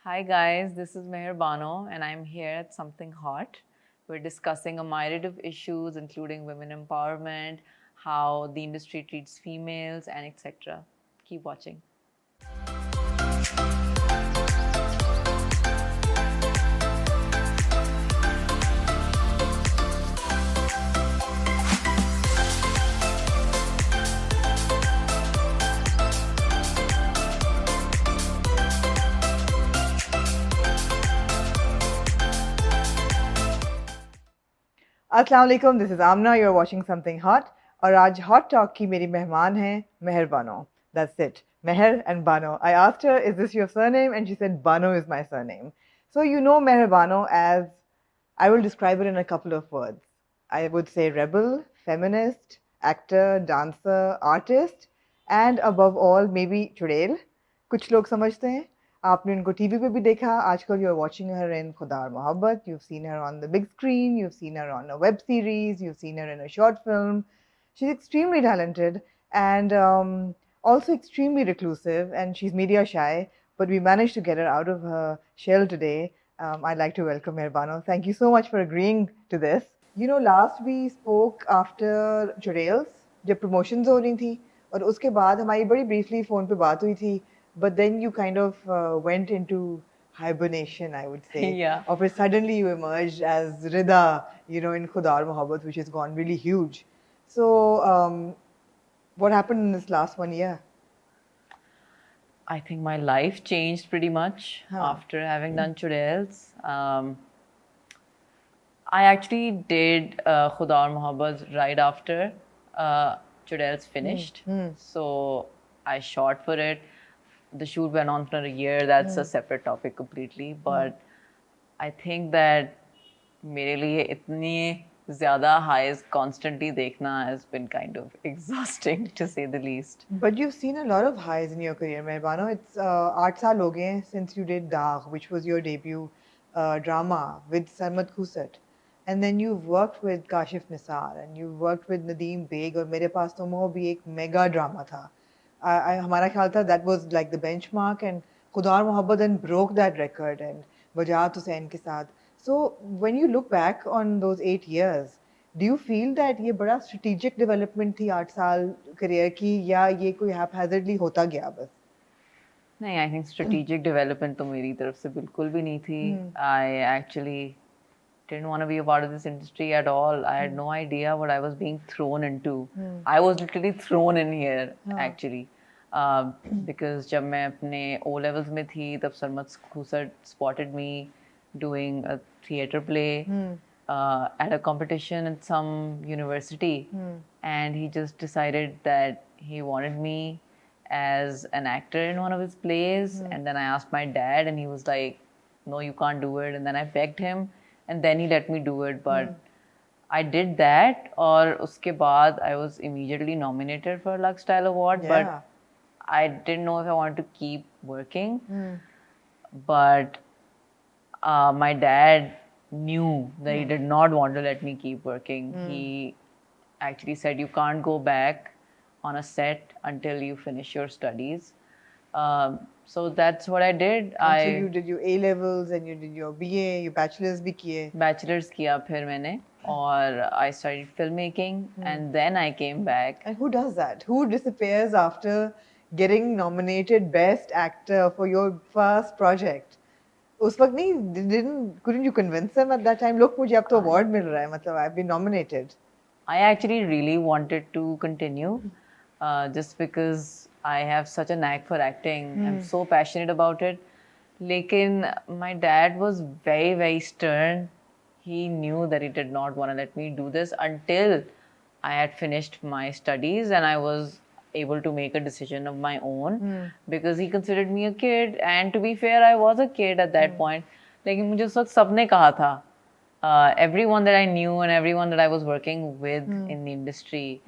Hi guys, this is Meher Bano and I'm here at Something Hot. We're discussing a myriad of issues including women empowerment, how the industry treats females and etc. Keep watching. अस्सलाम वालेकुम, this is Amna, you are watching something hot और आज hot talk की मेरी मेहमान हैं मेहर Bano. That's it. Meher and Bano. I asked her, is this your surname? And she said, Bano is my surname. So you know Meher Bano as, I will describe it in a couple of words. I would say rebel, feminist, actor, dancer, artist, and above all, maybe चुड़ैल. कुछ लोग समझते हैं. आपने उनको TV पे भी देखा. आजकल you're watching her in खुदा और मोहब्बत. You've seen her on the big screen. You've seen her on a web series. You've seen her in a short film. She's extremely talented and also extremely reclusive, and she's media shy. But we managed to get her out of her shell today. I'd like to welcome Meher Bano. Thank you so much for agreeing to this. You know, last we spoke after Churails, जब promotions हो रही थी और उसके बाद हमारी बड़ी briefly phone पे बात हुई थी. But then you kind of went into hibernation, I would say. Yeah. Or suddenly you emerged as Rida, in Khuda Aur Mohabbat, which has gone really huge. So, what happened in this last 1 year? I think my life changed pretty much after having done Chudails. I actually did Khuda Aur Mohabbat right after Chudails finished. So I shot for it. The shoot went on for a year. That's a separate topic completely. But I think that मेरे लिए इतनी ज़्यादा highs constantly देखना has been kind of exhausting to say the least. But you've seen a lot of highs in your career, Mehrbano. It's 8 saal ho gaye hain since you did Daag, which was your debut drama with Sarmad Khusat. And then you've worked with Kashif Nisar and you've worked with Nadeem Beg और मेरे पास तो मोह भी एक mega drama था. हमारा ख्याल था that was like the benchmark, and खुदा और मोहब्बत then broke that record and वजाहत हुसैन के साथ. So when you look back on those 8 years, do you feel that ये बड़ा strategic development थी 8 साल career की, या ये कोई haphazardly होता गया बस? नहीं, I think strategic development तो मेरी तरफ से बिल्कुल भी नहीं थी. I actually didn't want to be a part of this industry at all. I had no idea what I was being thrown into. I was literally thrown in here actually. Because जब मैं अपने O levels में थी तब सरमद खुसर spotted me doing a theatre play at a competition at some university, and he just decided that he wanted me as an actor in one of his plays. And then I asked my dad and he was like, no, you can't do it. And then I begged him and then he let me do it. But I did that, और उसके बाद I was immediately nominated for a Lux Style Award. But I didn't know if I wanted to keep working. But my dad knew that he did not want to let me keep working. He actually said, you can't go back on a set until you finish your studies. So that's what I did. So you did your A levels and you did your BA, your bachelor's भी किए. Bachelor's किया फिर मैंने, और I studied filmmaking and then I came back. And who does that? Who disappears after getting nominated Best Actor for your first project? उस वक्त नहीं, couldn't you convince them at that time? Look, मुझे अब तो award मिल रहा है, मतलब I've been nominated. I actually really wanted to continue, just because I have such a knack for acting. I'm so passionate about it. Lekin my dad was very, very stern. He knew that he did not want to let me do this until I had finished my studies and I was able to make a decision of my own, because he considered me a kid, and to be fair, I was a kid at that point. लेकिन मुझे उस वक्त सबने कहा था, everyone that I knew and everyone that I was working with in the industry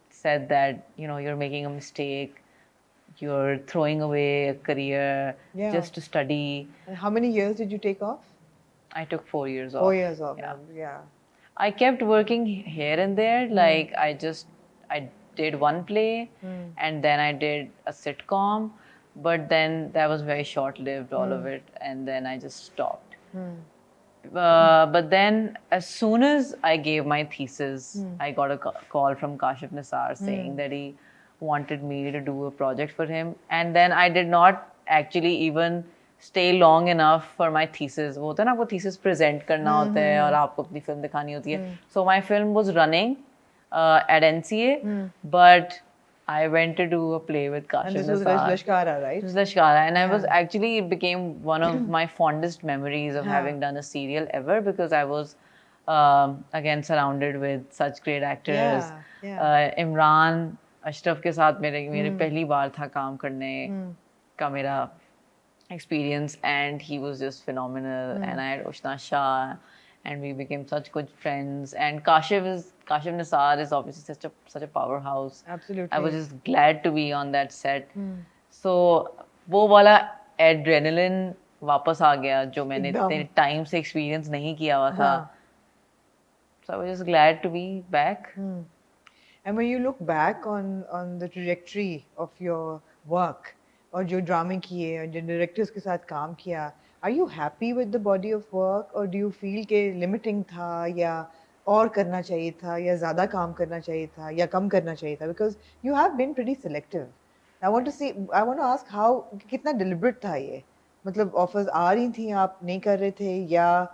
said that, you're making a mistake, you're throwing away a career just to study. And how many years did you take off? I took 4 years off. 4 years off, yeah. I kept working here and there. Like I did one play and then I did a sitcom. but then that was very short-lived, all of it, and then I just stopped. But then, as soon as I gave my thesis, I got a call from Kashif Nisar saying that he wanted me to do a project for him. And then I did not actually even stay long enough for my thesis. वो होता है ना, आपको thesis present करना होता है और आपको अपनी film दिखानी होती है. So my film was running at NCA, but I went to do a play with Kashif And this was Nisar. Lashkara, right? It was Lashkara, and I was actually, it became one of my fondest memories of having done a serial ever, because I was again surrounded with such great actors. Imran Ashraf के साथ मेरे पहली बार था काम करने का मेरा experience, and he was just phenomenal. And I had Ushna Shah, and we became such good friends. And Kashif Nisar is obviously such a powerhouse. Absolutely. I was just glad to be on that set. So वो वाला adrenaline वापस आ गया जो मैंने इतने time से experience नहीं किया हुआ था. So I was just glad to be back. And when you look back on the trajectory of your work, और जो ड्रामे किए और जो डायरेक्टर्स के साथ काम किया, are you happy with the body of work, or do you feel कि limiting था, या और करना चाहिए था, या ज़्यादा काम करना चाहिए था, या कम करना चाहिए था? Because you have been pretty selective. I want to ask how, कितना deliberate था ये? मतलब offers आ रही थी, आप नहीं कर रहे थे, या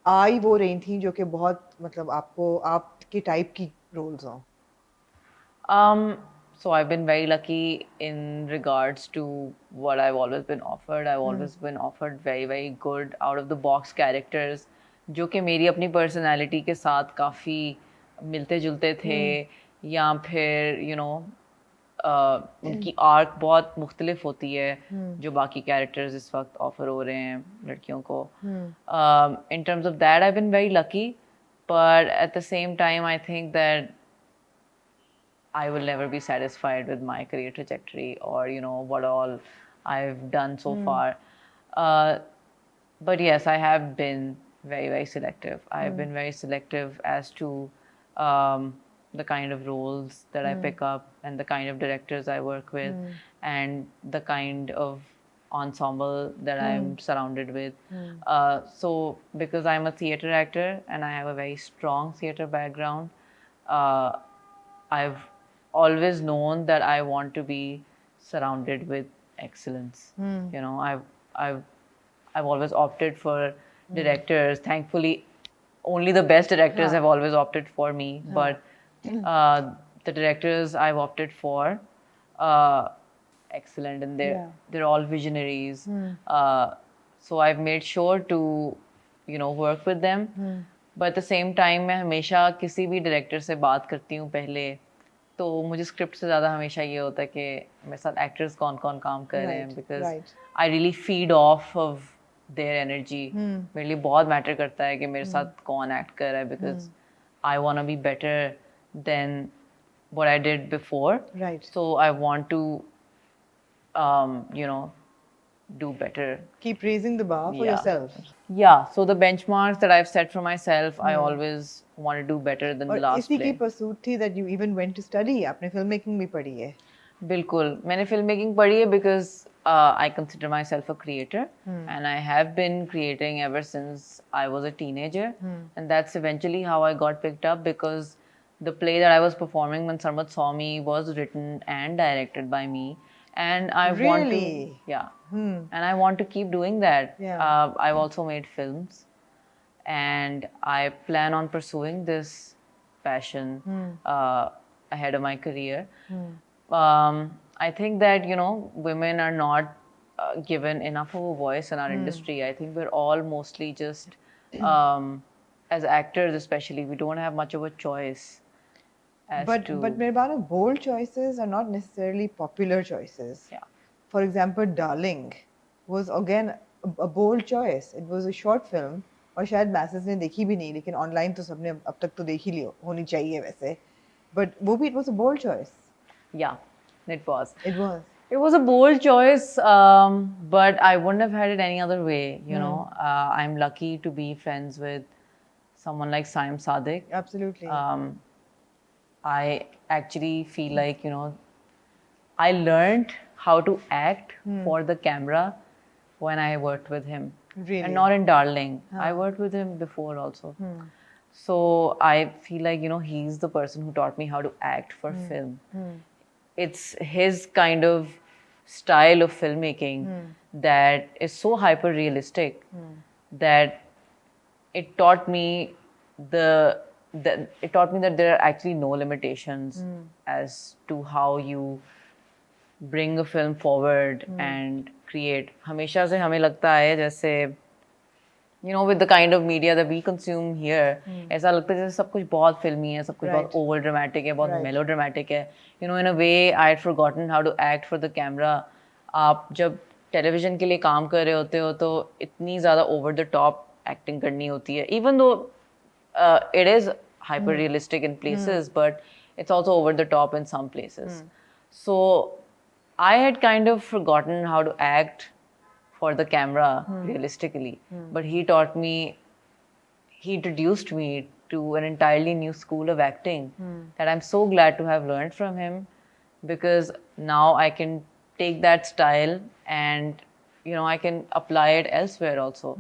आई वो रही थी जो कि बहुत मतलब आपको आपके टाइप की roles हों? So I've been very lucky in regards to what I've always been offered. I've always been offered very, very good out of the box characters, जो कि मेरी अपनी personality के साथ काफ़ी मिलते जुलते थे, या फिर उनकी आर्क बहुत मुख्तलिफ होती है जो बाकी कैरेक्टर्स इस वक्त ऑफर हो रहे हैं लड़कियों को. In terms of that, I've been very lucky, but at the same time, I think that I will never be satisfied with my career trajectory, or what all I've done so far. But yes, I have been very, very selective. I've been very selective as to the kind of roles that I pick up, and the kind of directors I work with, and the kind of ensemble that I'm surrounded with. So because I'm a theater actor and I have a very strong theater background, I've always known that I want to be surrounded with excellence. I've always opted for directors. Thankfully, only the best directors have always opted for me. But the directors I've opted for, excellent, and they're all visionaries. So I've made sure to work with them. But at the same time, मैं हमेशा किसी भी director से बात करती हूँ पहले, तो मुझे स्क्रिप्ट से ज़्यादा हमेशा ये होता है कि मेरे साथ एक्टर्स कौन कौन काम कर रहे हैं, because I really feed of of their energy. मेरे लिए बहुत मैटर करता है कि मेरे साथ कौन एक्ट कर रहा है, because I want to be better than what I did before. So I want to do better. Keep raising the bar for yourself. Yeah, so the benchmarks that I've set for myself, I always want to do better than the last play. इसी की pursuit थी that you even went to study. आपने filmmaking भी पढ़ी है? बिल्कुल, मैंने filmmaking पढ़ी है because I consider myself a creator, and I have been creating ever since I was a teenager, and that's eventually how I got picked up, because the play that I was performing when Sarmat saw me was written and directed by me. And I want to, and I want to keep doing that. I've also made films, and I plan on pursuing this passion ahead of my career. I think that women are not given enough of a voice in our industry. I think we're all mostly just as actors, especially, we don't have much of a choice. But Mirbano, bold choices are not necessarily popular choices. For example, Darling was again a bold choice. It was a short film, और शायद masses ने देखी भी नहीं, लेकिन online तो सबने अब तक तो देख ही लियो होनी चाहिए वैसे. But वो भी, it was a bold choice. Yeah, it was. It was. It was a bold choice, but I wouldn't have had it any other way. I'm lucky to be friends with someone like Saim Sadiq. Absolutely. I actually feel like, I learned how to act for the camera when I worked with him. Really? And not in Darling. I worked with him before also. So I feel like, you know, he's the person who taught me how to act for film. It's his kind of style of filmmaking that is so hyper realistic that it taught me that there are actually no limitations as to how you bring a film forward and create. हमेशा से हमें लगता है जैसे you know, with the kind of media that we consume here, ऐसा लगता है जैसे सब कुछ बहुत फिल्मी है, सब कुछ बहुत over dramatic है, बहुत melodramatic है. You know, in a way, I had forgotten how to act for the camera. आप जब टेलीविजन के लिए काम कर रहे होते हो तो इतनी ज़्यादा over the top acting करनी होती है. Even though it is hyper realistic in places, but it's also over the top in some places. So I had kind of forgotten how to act for the camera realistically, but he introduced me to an entirely new school of acting that I'm so glad to have learned from him, because now I can take that style and, you know, I can apply it elsewhere also,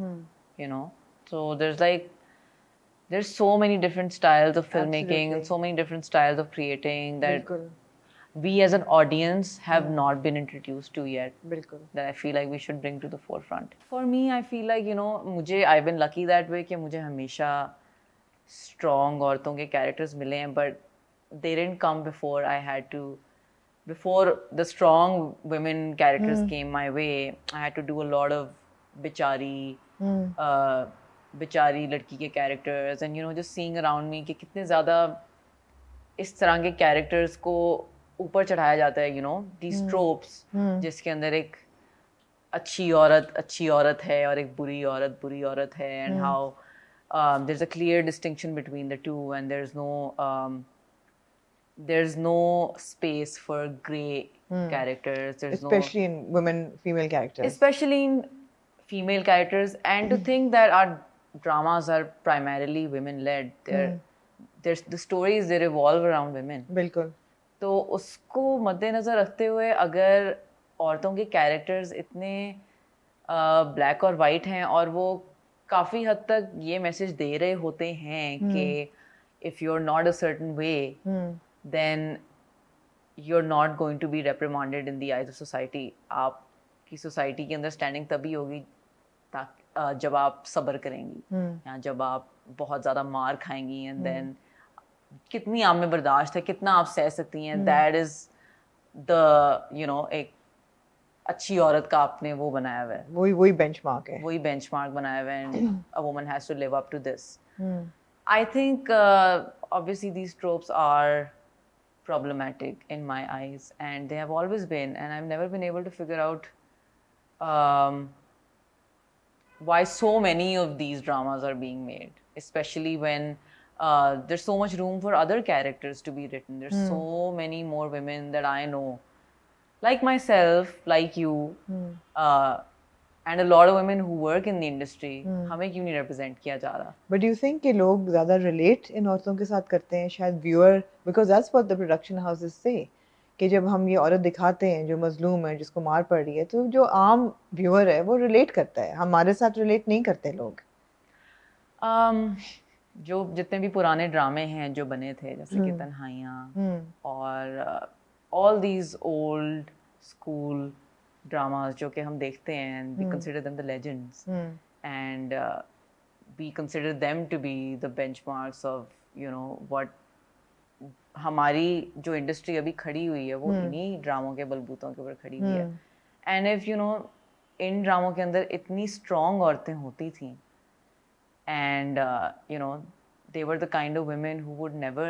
you know. So there's so many different styles of filmmaking and so many different styles of creating that we as an audience have not been introduced to yet. That I feel like we should bring to the forefront. For me, I feel like, you know, I've been lucky that way कि मुझे हमेशा strong औरतों के characters मिले हैं, but they didn't come before the strong women characters came my way. I had to do a lot of बिचारी लड़की के characters, and, you know, just seeing around me कि कितने ज़्यादा इस तरह के characters को ऊपर चढ़ाया जाता है, you know, these tropes, जिसके अंदर एक अच्छी औरत है और एक बुरी औरत है, and how there's a clear distinction between the two, and there's no space for grey characters. Especially in female characters. Especially in female characters, and to think that our dramas are primarily women-led. The stories, they revolve around women. बिल्कुल. तो उसको मद्देनज़र रखते हुए अगर औरतों के characters इतने ब्लैक और वाइट हैं और वो काफ़ी हद तक ये मैसेज दे रहे होते हैं कि if you're not a certain way, then you're not going to be reprimanded in the eyes of society. आपकी सोसाइटी की अंडरस्टैंडिंग तभी होगी जब आप सब्र करेंगी या जब आप बहुत ज़्यादा मार खाएंगी, एंड देन कितनी आप में बर्दाश्त है, कितना आप सह सकती हैं. That is the, you know, एक अच्छी औरत का आपने वो बनाया हुआ है, वही बेंचमार्क है, वही बेंचमार्क बनाया हुआ है, and a woman has to live up to this. I think obviously these tropes are problematic in my eyes, and they have always been, and I've never been able to figure out why so many of these dramas are being made, especially when there's so much room for other characters to be written. There's so many more women that I know, like myself, like you, and a lot of women who work in the industry. हमें क्यों नहीं represent किया जा रहा? But do you think कि लोग ज़्यादा relate इन औरतों के साथ करते हैं, शायद viewer, because that's what the production houses say, कि जब हम ये औरत दिखाते हैं जो मजलूम है, जिसको मार पड़ रही है, तो जो आम व्यूअर है वो रिलेट करता है. हमारे साथ रिलेट नहीं करते लोग. जो जितने भी पुराने ड्रामे हैं जो बने थे, जैसे कि तन्हाइयाँ और all these old school dramas जो कि हम देखते हैं, and we consider them the legends, and we consider them to be the benchmarks of, you know, what हमारी जो इंडस्ट्री अभी खड़ी हुई है वो इन्हीं ड्रामों के बलबूतों के ऊपर खड़ी हुई है. एंड इफ यू नो, इन ड्रामों के अंदर इतनी स्ट्रॉन्ग औरतें होती थी, and you know, they were the kind of women who would never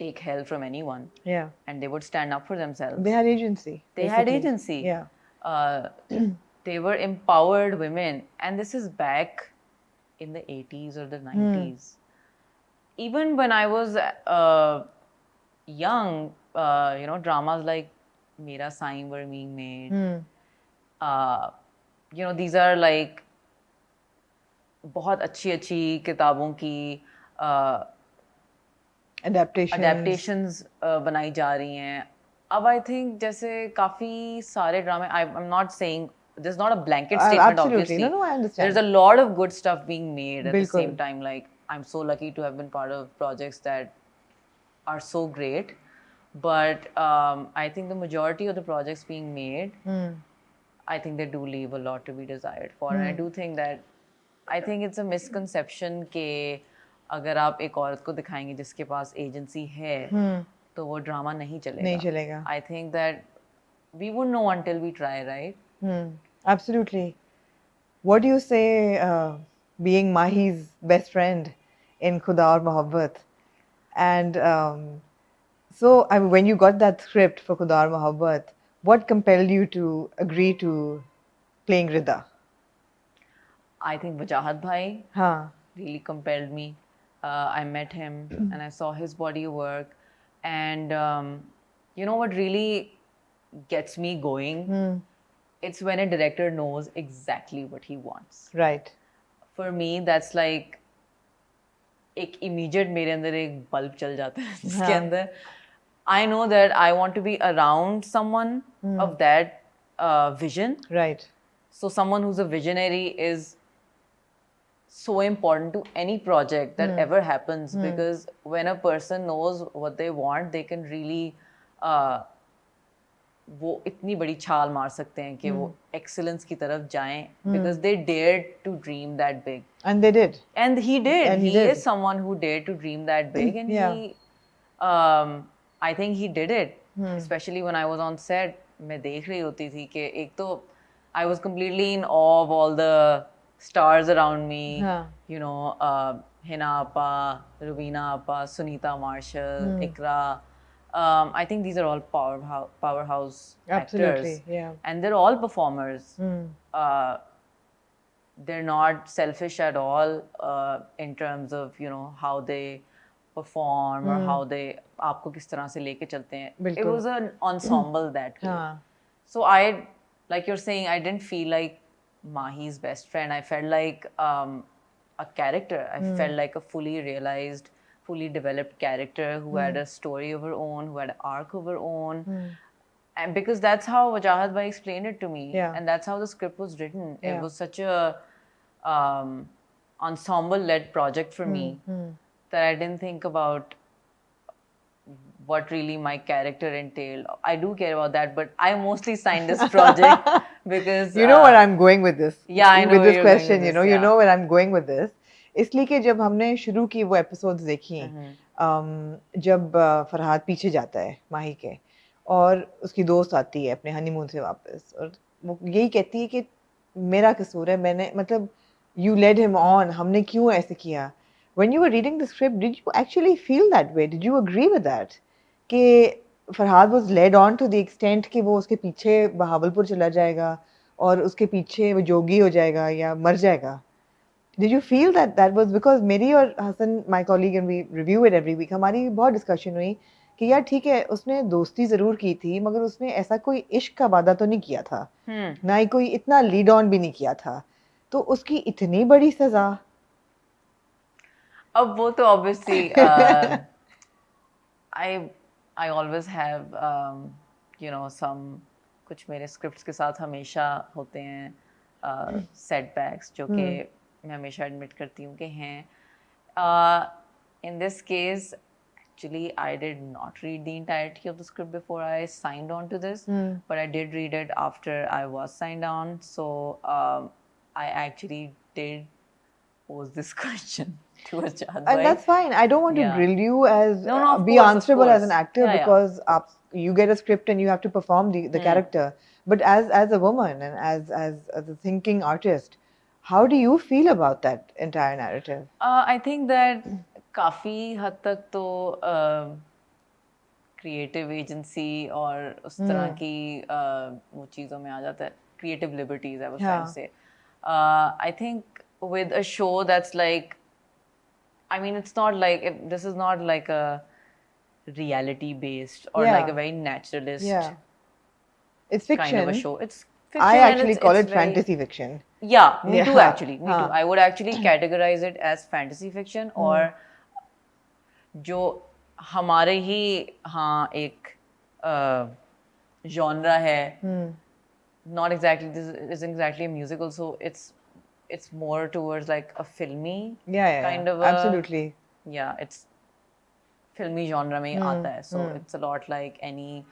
take help from anyone. Yeah. And they would stand up for themselves. They had agency. They had agency. Yeah. They were empowered women, and this is back in the 80s or the 90s. Even when I was young, you know, dramas like Mera Sain were being made. You know, these are like बहुत अच्छी किताबों की adaptations बनाई जा रही हैं. अब I think जैसे काफी सारे ड्रामे, I'm not saying there's not a blanket statement, Absolutely. obviously. No, I understand. There's a lot of good stuff being made at the बिल्कुल. same time. Like I'm so lucky to have been part of projects that are so great, but I think the majority of the projects being made, I think they do leave a lot to be desired for. And I do think that, I think it's a misconception कि अगर आप एक औरत को दिखाएंगे जिसके पास agency है तो वो ड्रामा नहीं चलेगा. नहीं चलेगा. I think that we won't know until we try, right? Absolutely. What do you say being Mahi's best friend in Khuda Aur Mohabbat? And so when you got that script for Khuda Aur Mohabbat, what compelled you to agree to playing Rida? I think Wajahat Bhai हाँ. really compelled me. I met him and I saw his body of work, and you know what really gets me going? It's when a director knows exactly what he wants. Right. For me, that's like एक immediate मेरे अंदर एक bulb चल जाता है जिसके अंदर I know that I want to be around someone of that vision. Right. So someone who's a visionary is so important to any project that ever happens, because when a person knows what they want, they can really वो इतनी बड़ी छाल मार सकते हैं कि वो excellence की तरफ जाएं, because they dared to dream that big. And they did. And he did. And he did. is someone who dared to dream that big, and he, I think he did it. Especially when I was on set, मैं देख रही होती थी कि एक तो I was completely in awe of all the stars around me. You know, Hina Appa, Rubina Appa, Sunita Marshall, Ikra. I think these are all powerhouse Absolutely, actors. yeah. And they're all performers. They're not selfish at all in terms of, you know, how they perform or how they आपको किस तरह से लेके चलते हैं. It was an ensemble that way. So I, like you're saying, I didn't feel like Mahi's best friend. I felt like a character. I felt like a fully realized, fully developed character who had a story of her own, who had an arc of her own. And because that's how Wajahat Bhai explained it to me. And that's how the script was written. It was such a ensemble-led project for me that I didn't think about what really my character entailed. I do care about that, but I mostly signed this project because... You know where I'm going with this. Yeah, I know with where this you're going question, with you know, this, you yeah. know where I'm going with this. इसलिए कि जब हमने शुरू की वो episodes देखी, जब फरहाद पीछे जाता है माही के और उसकी दोस्त आती है अपने हनीमून से वापस और वो यही कहती है कि मेरा कसूर है, मैंने मतलब you led him on, हमने क्यों ऐसे किया? When you were reading the script, did you actually feel that way? Did you agree with that? कि Farhad was led on to the extent कि वो उसके पीछे बहावलपुर चला जाएगा और उसके पीछे वो जोगी हो जाएगा या मर जाएगा? Did you feel that was because मेरी और Hasan, my colleague, and we review it every week, हमारी बहुत डिस्कशन हुई कि यार ठीक है उसने दोस्ती ज़रूर की थी मगर उसने ऐसा कोई इश्क का वादा तो नहीं किया था, ना ही कोई इतना लीड ऑन भी नहीं किया था, तो उसकी इतनी बड़ी सज़ा. अब वो तो obviously I always have you know some कुछ मेरे scripts के साथ हमेशा होते हैं setbacks जो कि मैं हमेशा admit करती हूँ कि हैं. In this case, actually, I did not read the entirety of the script before I signed on to this, but I did read it after I was signed on. So I actually did pose this question to Wajahat Bhai. And that's fine. I don't want to grill you as be course, answerable as an actor because you get a script and you have to perform the character. But as a woman and as a thinking artist, how do you feel about that entire narrative? I think that काफी हद तक तो creative agency और उस तरह की वो चीज़ों में आ जाता है. Creative liberties, I was trying to say. I think with a show that's like, I mean, it's not like, this is not like a reality based or like a very naturalist it's fiction. kind of a show. It's fiction. I actually call it very, fantasy fiction. Yeah, me too actually. Me too. I would actually categorize it as fantasy fiction or जो हमारे ही हाँ एक genre hai. Not exactly, this isn't exactly a musical, so it's more towards like a filmy kind of a, absolutely. yeah, it's filmy genre mein aata hai, so it's a lot like any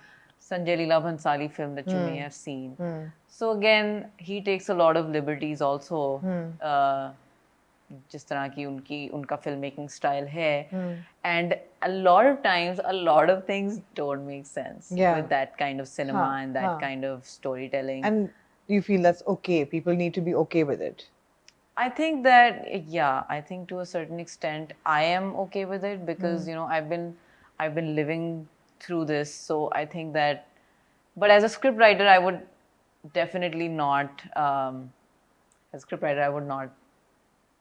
Sanjay Leela Bhansali film that you may have seen. So again, he takes a lot of liberties also. जिस तरह की उनका film making style है, and a lot of times a lot of things don't make sense with that kind of cinema and that kind of storytelling. And you feel that's okay, people need to be okay with it? I think that, yeah, I think to a certain extent I am okay with it because you know I've been living through this, so I think that, but as a script writer I would definitely not as a script writer I would not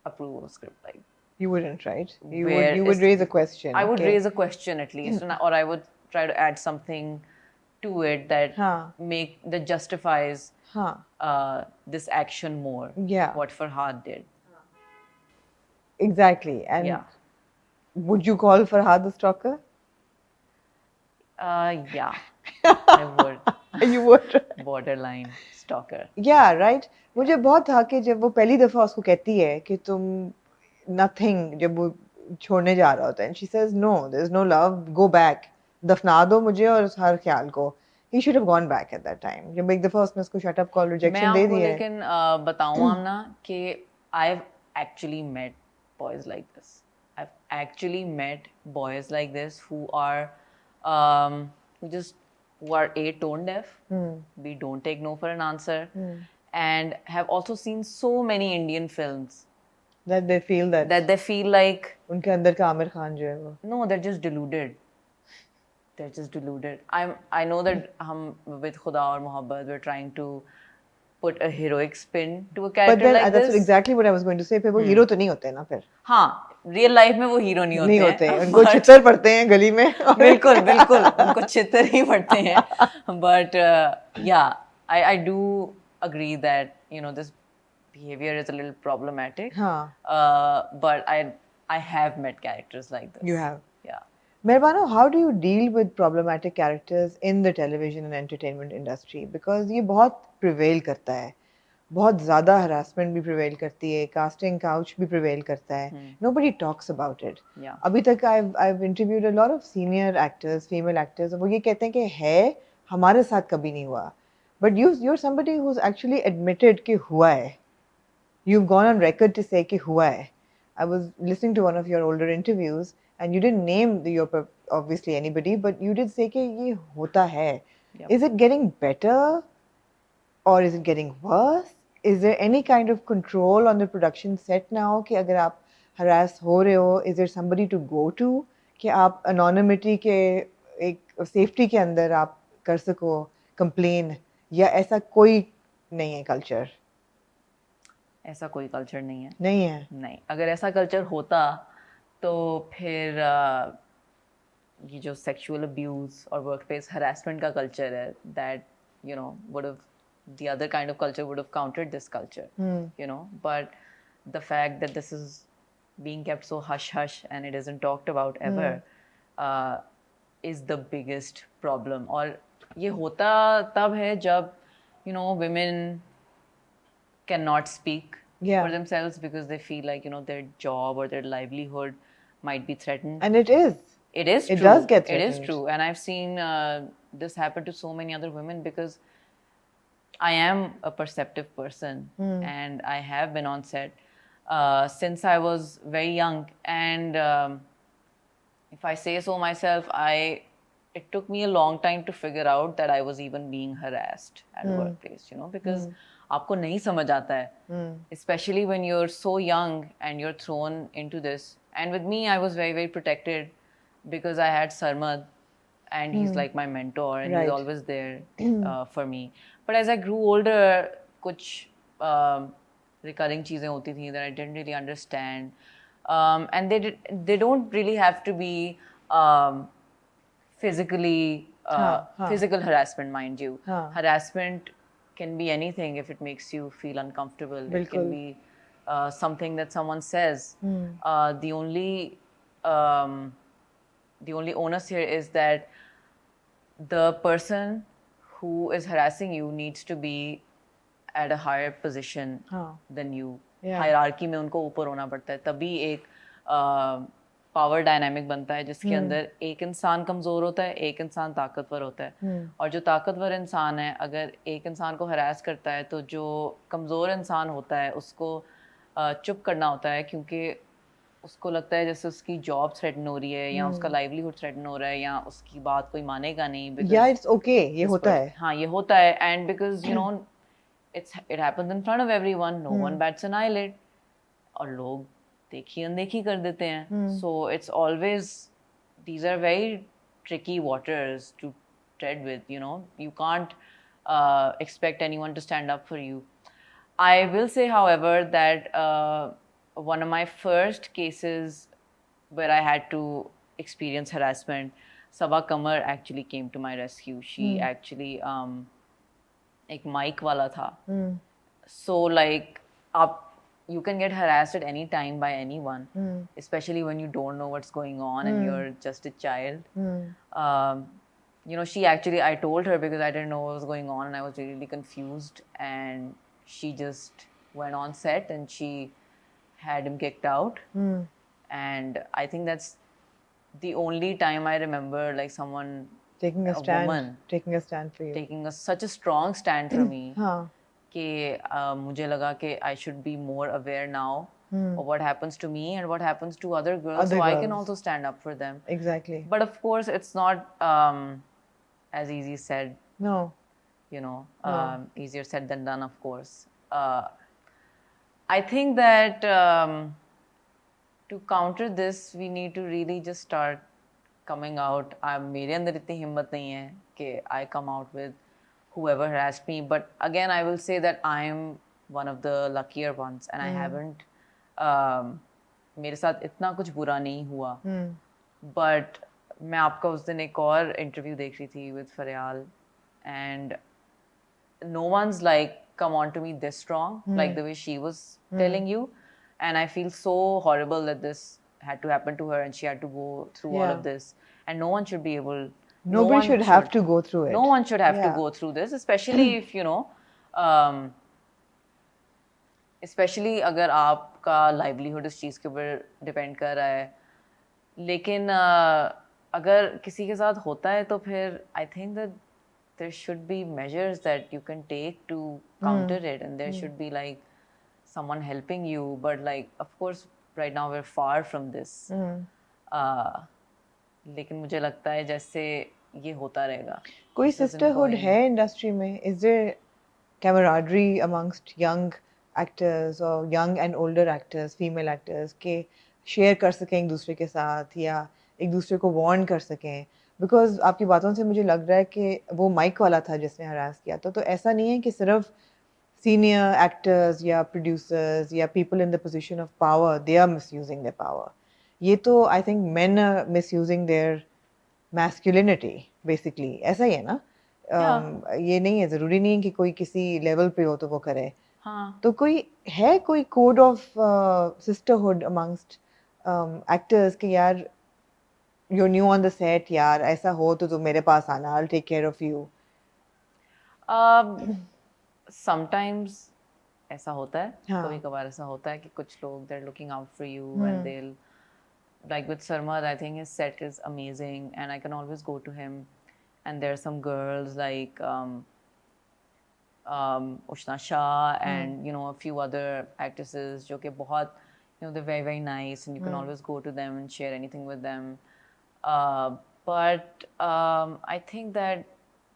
approve of a script like. You wouldn't, right? You would raise a question. I would raise a question at least, or I would try to add something to it that that justifies this action more. Yeah. What Farhad did. Exactly. And would you call Farhad the stalker? Yeah, I would. You would. Borderline stalker. Yeah, right. मुझे बहुत था कि जब वो पहली दफा उसको कहती है कि तुम nothing, जब वो छोड़ने जा रहा होता है, and she says no, there is no love, go back, दफना दो मुझे और हर ख्याल को. He should have gone back at that time. जब एक दफा उसने उसको shut up call rejection दे दी है. मैं आपको लेकिन बताऊँ आमना कि I've actually met boys like this. I've actually met boys like this who are who are A, tone deaf, B, don't take no for an answer, and have also seen so many Indian films that they feel like उनके अंदर का आमिर खान जो है वो. No, they're just deluded. They're just deluded. I know that हम with खुदा और मोहब्बत we're trying to put a heroic spin to a character but then, like that's this. exactly what I was going to say. फिर वो hero तो नहीं होते ना फिर. हाँ, रियल लाइफ में वो हीरो नहीं होते हैं. उनको चित्तर पड़ते हैं गली में. बिल्कुल बिल्कुल उनको चित्तर ही पड़ते हैं. But yeah, I do agree that you know this behavior is a little problematic. But I have met characters like this. You have. Yeah. Mehrbano, how do you deal with problematic characters in the television and entertainment industry? Because ये बहुत prevail करता है. बहुत ज़्यादा harassment भी prevail करती है, casting couch भी prevail करता है. Nobody talks about it. Yeah. अभी तक I've interviewed a lot of senior actors, female actors, और वो ये कहते हैं कि है, हमारे साथ कभी नहीं हुआ. But you're somebody who's actually admitted कि हुआ है. You've gone on record to say कि हुआ है. I was listening to one of your older interviews and you didn't name your obviously anybody, but you did say कि ये होता है. Yep. Is it getting better or is it getting worse? Is there any kind of control on the production set now कि अगर आप harass हो रहे हो, is there somebody to go to कि आप anonymity के एक safety के अंदर आप कर सको complain, या ऐसा कोई नहीं है culture? ऐसा कोई कल्चर नहीं है. नहीं. अगर ऐसा कल्चर होता तो फिर ये जो सेक्सुअल अब्यूज और वर्कप्लेस हरासमेंट का कल्चर है, that you know would have the other kind of culture would have countered this culture, you know, but the fact that this is being kept so hush hush and it isn't talked about ever is the biggest problem. और ये होता तब है जब you know women cannot speak for themselves because they feel like you know their job or their livelihood might be threatened. And it is. It is true. It does get threatened. It is true, and I've seen this happen to so many other women because I am a perceptive person and I have been on set since I was very young, and if I say so myself, it took me a long time to figure out that I was even being harassed at the workplace, you know, because आपको नहीं समझ आता है, especially when you're so young and you're thrown into this. And with me, I was very, very protected because I had Sarmad and he's like my mentor and he's always there for me. But as I grew older, कुछ recurring चीजें होती थी that I didn't really understand. And they don't really have to be physical harassment, mind you. Harassment can be anything if it makes you feel uncomfortable. It can be something that someone says. The only onus here is that the person who is harassing you needs to be at a higher position हाँ than you. Yeah. Hierarchy में उनको ऊपर होना पड़ता है, तभी एक power dynamic बनता है जिसके अंदर एक इंसान कमज़ोर होता है, एक इंसान ताकतवर होता है. और जो ताकतवर इंसान है अगर एक इंसान को हरास करता है तो जो कमज़ोर इंसान होता है उसको चुप करना होता है, क्योंकि उसको लगता है जैसे उसकी जॉब थ्रेटन हो रही है या उसका लाइवलीहुड थ्रेटन हो रहा है या उसकी बात कोई मानेगा नहीं. Yeah, it's okay. ये होता है. हाँ, ये होता है. And because you know it happens in front of everyone, no one bats an eyelid, और लोग देखी अनदेखी कर देते हैं. So it's always, these are very tricky waters to tread with, you know. You can't expect anyone to stand up for you. I will say, however, that one of my first cases where I had to experience harassment, Sabah Kamar actually came to my rescue. She actually एक mic वाला था. So like up, you can get harassed at any time by anyone, especially when you don't know what's going on and you're just a child. You know, she actually, I told her because I didn't know what was going on and I was really confused, and she just went on set and she had him kicked out. And I think that's the only time I remember like someone, Taking a stand for you. taking such a strong stand for me. हाँ कि मुझे लगा कि I should be more aware now of what happens to me and what happens to other girls, so I can also stand up for them. Exactly. But of course, it's not as easy said. No. You know, easier said than done, of course. I think that to counter this, we need to really just start coming out. मेरे अंदर इतनी हिम्मत नहीं है कि I come out with whoever harassed me. But again, I will say that I am one of the luckier ones, and I haven't. मेरे साथ इतना कुछ बुरा नहीं हुआ. But मैं आपका उस दिन एक और इंटरव्यू देख रही थी with Faryal, and no one's like come on to me this strong, like the way she was telling you, and I feel so horrible that this had to happen to her and she had to go through all of this, and no one should be able. Nobody should have to go through it. No one should have to go through this, especially if you know, especially अगर आपका livelihood इस चीज़ के ऊपर depend कर रहा है. लेकिन अगर किसी के साथ होता है तो फिर I think that there should be measures that you can take to counter it, and there should be like someone helping you. But like, of course, right now we're far from this. लेकिन मुझे लगता है जैसे ये होता रहेगा. कोई sisterhood है इंडस्ट्री में? Is there camaraderie amongst young actors or young and older actors, female actors, के शेयर कर सकें एक दूसरे के साथ या एक दूसरे को वार्न कर सकें? बिकॉज आपकी बातों से मुझे लग रहा है कि वो माइक वाला था जिसने हरास किया था, तो ऐसा नहीं है कि सिर्फ सीनियर एक्टर्स या प्रोड्यूसर्स या people in the position of power they are misusing their power. ये तो I think men are misusing their masculinity basically. ऐसा ही है ना? ये नहीं है, ज़रूरी नहीं है कि कोई किसी लेवल पे हो तो वो करे. तो कोई है कोई code of sisterhood amongst actors कि यार you're new on the set, यार ऐसा हो तो मेरे पास आना, I'll take care of you? Sometimes ऐसा होता है, कभी कभार ऐसा होता है कि कुछ लोग they're looking out for you and they'll, like with Sarmad, I think his set is amazing and I can always go to him, and there are some girls like Ushna Shah and you know a few other actresses जो कि बहुत, you know, they're very very nice and you can always go to them and share anything with them. But I think that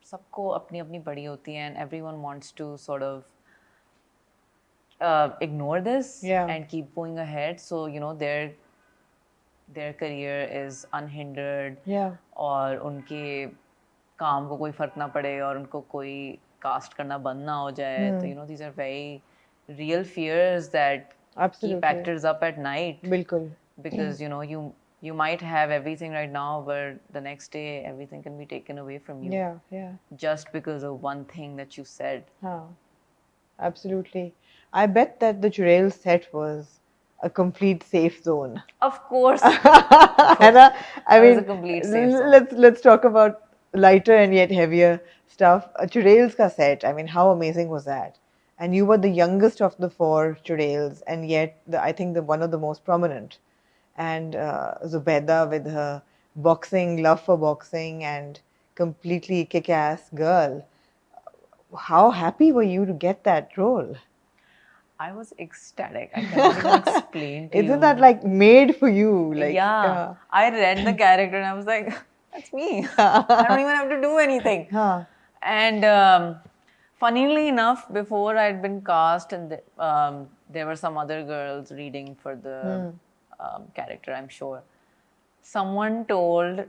सबको अपनी अपनी बड़ी होती है and everyone wants to sort of ignore this and keep going ahead, so you know their career is unhindered. और उनके काम को कोई फर्क ना पड़े और उनको कोई कास्ट करना बंद ना हो जाए. तो you know these are very real fears that keep actors up at night. बिल्कुल. Because you know you might have everything right now, but the next day everything can be taken away from you. Just because of one thing that you said. Absolutely. I bet that the Churail set was a complete safe zone. Of course. I mean, it was a complete safe zone. Let's talk about lighter and yet heavier stuff. Chudels ka set, I mean, how amazing was that? And you were the youngest of the 4 Chudels, and yet I think the one of the most prominent. And Zubeda with her boxing, love for boxing, and completely kick-ass girl. How happy were you to get that role? I was ecstatic. I cannot even explain to you. Isn't that like made for you? Like, yeah. I read the character and I was like, that's me. I don't even have to do anything. And funnily enough, before I'd been cast, and there were some other girls reading for the character, I'm sure. Someone told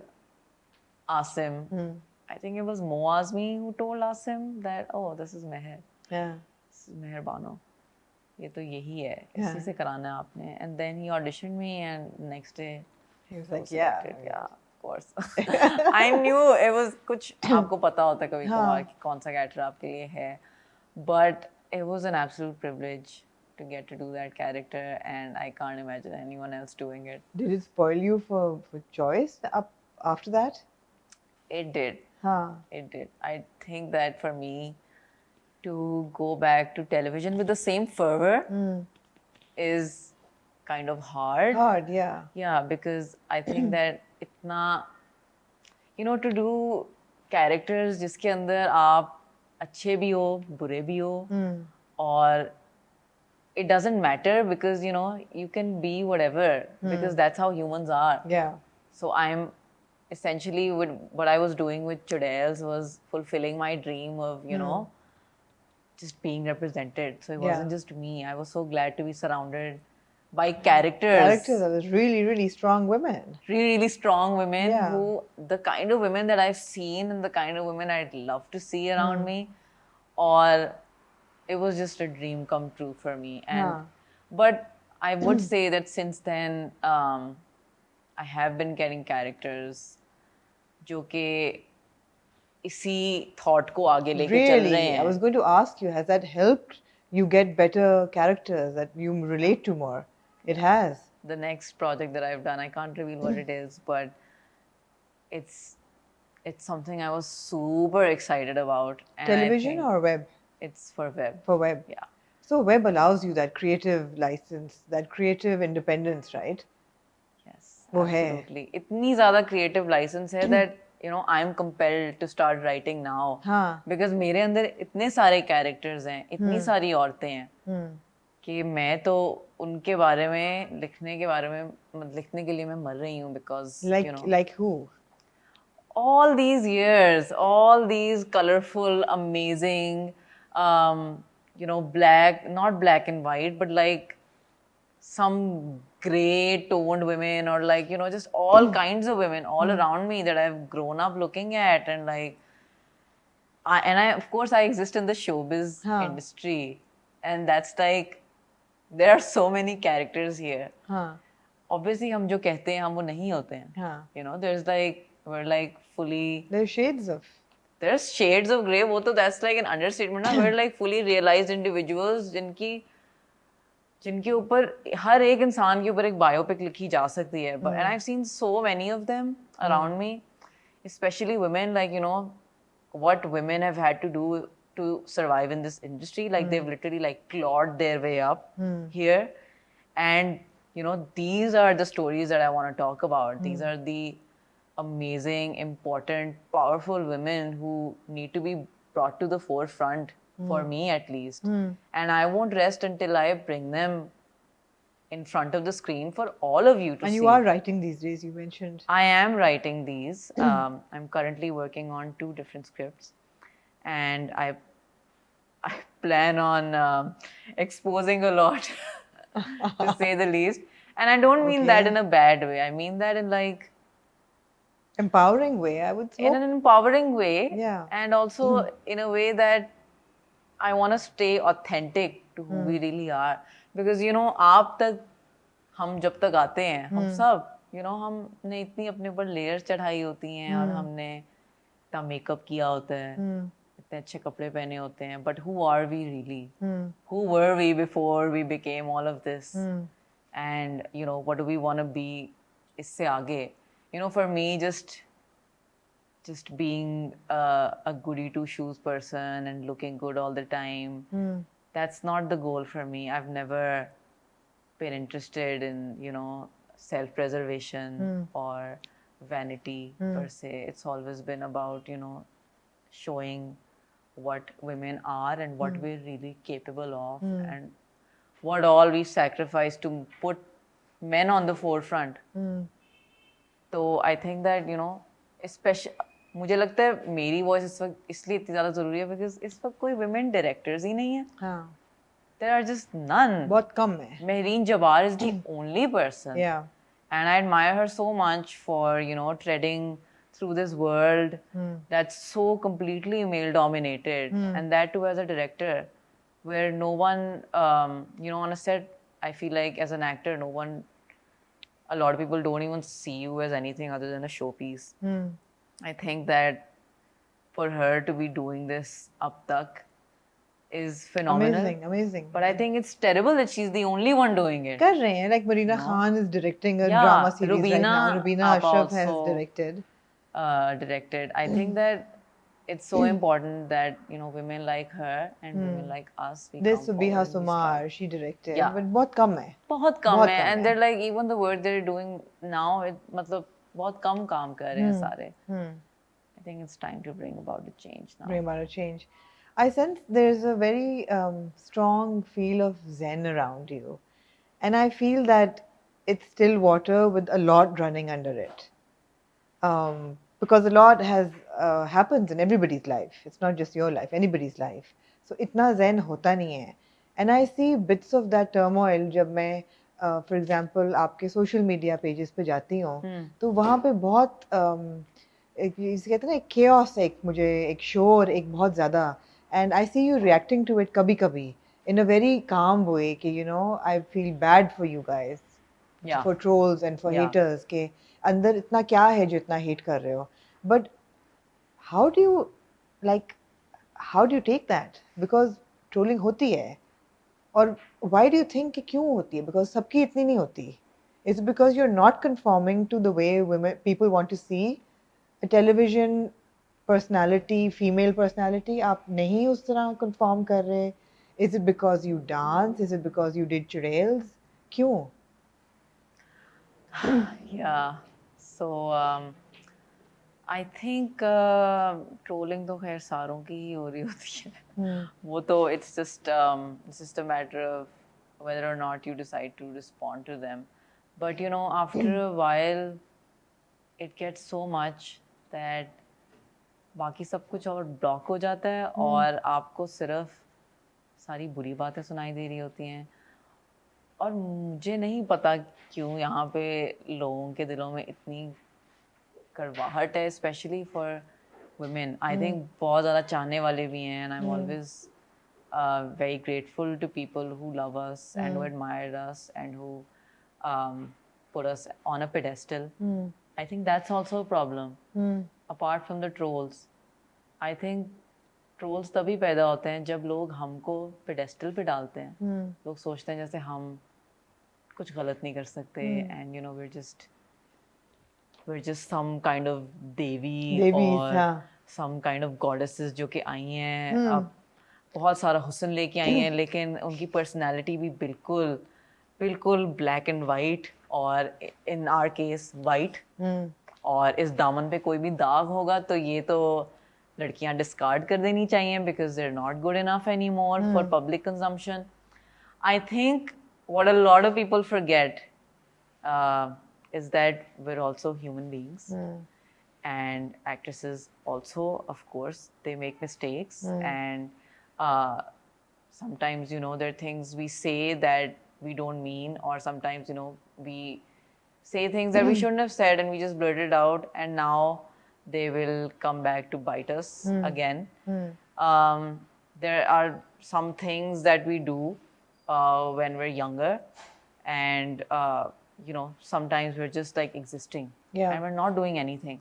Asim, I think it was Mo Azmi who told Asim that, oh, this is Meher. Yeah. This is Meher Bano. ये तो यही है, इसी से कराना है आपने. And then he auditioned me, and next day he was like, yeah, of course. I knew it was कुछ आपको पता होता है कभी कभार कि कौन सा character आपके लिए है. But it was an absolute privilege to get to do that character, and I can't imagine anyone else doing it. Did it spoil you for choice after that? It did. It did. I think that for me to go back to television with the same fervor is kind of hard. Hard, yeah. Yeah, because I think that itna, to do characters जिसके अंदर आप अच्छे भी हो, बुरे भी हो, और it doesn't matter because, you can be whatever because that's how humans are. Yeah. So I'm essentially, what I was doing with Chudels was fulfilling my dream of, just being represented. So it wasn't just me. I was so glad to be surrounded by characters. Characters that was really, really strong women. Really, really strong women who, the kind of women that I've seen and the kind of women I'd love to see around me. Or it was just a dream come true for me. And but I would say that since then, I have been getting characters जो कि इसी thought को आगे लेके चल रहे हैं. I was going to ask you, has that helped you get better characters that you relate to more? It has. The next project that I've done, I can't reveal what it is, but it's something I was super excited about. And television or web? It's for web. For web. Yeah. So web allows you that creative license, that creative independence, right? Yes. वो है. Absolutely. इतनी ज़्यादा creative license है that I'm compelled to start writing now. Because मेरे अंदर इतने सारे characters हैं, इतनी सारी औरतें हैं कि मैं तो उनके बारे में लिखने के लिए मैं मर रही हूँ because like who? All these years, all these colorful, amazing, black, not black and white, but like some gray toned women, or like, just all kinds of women all around me that I've grown up looking at. And like, of course, I exist in the showbiz industry. And that's like, there are so many characters here. Obviously, हम जो कहते हैं, हम वो नहीं होते हैं. There's like, we're like fully... There's shades of... There's shades of grey. वो तो that's like an understatement. We're like fully realized individuals जिनके ऊपर हर एक इंसान के ऊपर एक बायोपिक लिखी जा सकती है. And I've seen so many of them around me, especially women, like, what women have had to do to survive in this industry. Like, they've literally like clawed their way up here. And, these are the stories that I want to talk about. These are the amazing, important, powerful women who need to be brought to the forefront, for me at least. And I won't rest until I bring them in front of the screen for all of you to see. And you are writing these days, you mentioned. I am writing these. I'm currently working on 2 different scripts. And I plan on exposing a lot, to say the least. And I don't mean that in a bad way. I mean that in like... empowering way, I would say. In an empowering way. Yeah. And also in a way that I want to stay authentic to who we really are. Because, आप तक, हम जब तक आते हैं, हम सब, हमने इतनी अपने ऊपर layers चढ़ाई होती हैं, और हमने इतना makeup किया होता है, इतने अच्छे कपड़े पहने होते हैं. But who are we really? Who were we before we became all of this? And, what do we want to be इससे आगे? For me, just just being a goody two shoes person and looking good all the time. That's not the goal for me. I've never been interested in, self-preservation or vanity per se. It's always been about, showing what women are and what we're really capable of and what all we sacrifice to put men on the forefront. तो I think that special मुझे लगता है मेरी voice इस वक्त इसलिए इतनी ज़्यादा ज़रूरी है बिकॉज इस वक्त कोई वुमेन डायरेक्टर्स ही नहीं है. There are just none. बहुत कम है. Mehreen Jabbar is the only person. Yeah. And I admire her so much for, treading through this world that's so completely male dominated. And that too as a director, where no one, on a set, I feel like as an actor, a lot of people don't even see you as anything other than a showpiece. I think that for her to be doing this up tak is phenomenal. Amazing. But I think it's terrible that she's the only one doing it. कर रहे हैं, like Marina Khan is directing a drama series right now. Rubina Ashraf has directed. I think that it's so important that women like her and women like us. This Subiha Sumar, she directed, but बहुत कम है. बहुत कम है, and they're like even the work they're doing now, मतलब बहुत कम काम कर रहे हैं सारे. I think it's time to bring about a change now. Bring about a change. I sense there's a very strong feel of zen around you, and I feel that it's still water with a lot running under it. Because a lot has happens in everybody's life. It's not just your life, anybody's life. So इतना zen होता नहीं है. And I see bits of that turmoil जब मैं, for example, आपके social media pages पे जाती हूँ, तो वहाँ पे बहुत इसे कहते हैं ना, एक chaos है, मुझे एक शोर, एक बहुत ज़्यादा. And I see you reacting to it कभी-कभी in a very calm way कि I feel bad for you guys, for trolls and for haters के अंदर इतना क्या है जो इतना hate कर रहे हो. But how do you take that? Because trolling होती है. और why do you think कि क्यों होती है? Because सबकी इतनी नहीं होती. It's because you're not conforming to the way people want to see a television personality, female personality. आप नहीं उस तरह conform कर रहे. Is it because you dance? Is it because you did churels? क्यों? Yeah. So I think trolling तो खैर सारों की ही हो रही होती है. वो तो it's just a matter of whether or not you decide to respond to them. But after a while it gets so much that बाकी सब कुछ और ब्लॉक हो जाता है और आपको सिर्फ सारी बुरी बातें सुनाई दे रही होती हैं. और मुझे नहीं पता क्यों यहाँ पे लोगों के दिलों में इतनी करवाहट है, specially for women. I think बहुत ज़्यादा चाहने वाले भी हैं, and I am always very grateful to people who love us and who admire us and who put us on a pedestal. I think that's also a problem. Apart from the trolls, I think trolls तभी पैदा होते हैं जब लोग हमको pedestal पे डालते हैं. लोग सोचते हैं जैसे हम कुछ गलत नहीं कर सकते, and we're just some kind of देवी और some kind of goddesses जो कि आई हैं, अब बहुत सारा हुस्न लेके आई हैं, लेकिन उनकी पर्सनालिटी भी बिल्कुल ब्लैक एंड वाइट, और इन आवर केस वाइट. और इस दामन पे कोई भी दाग होगा तो ये तो लड़कियां डिस्कार्ड कर देनी चाहिए because they're not good enough anymore for public consumption. I think what a lot of people forget is that we're also human beings, and actresses also, of course, they make mistakes, and sometimes there are things we say that we don't mean, or sometimes we say things that we shouldn't have said and we just blurt it out, and now they will come back to bite us again. There are some things that we do when we're younger, and sometimes we're just like existing, and we're not doing anything,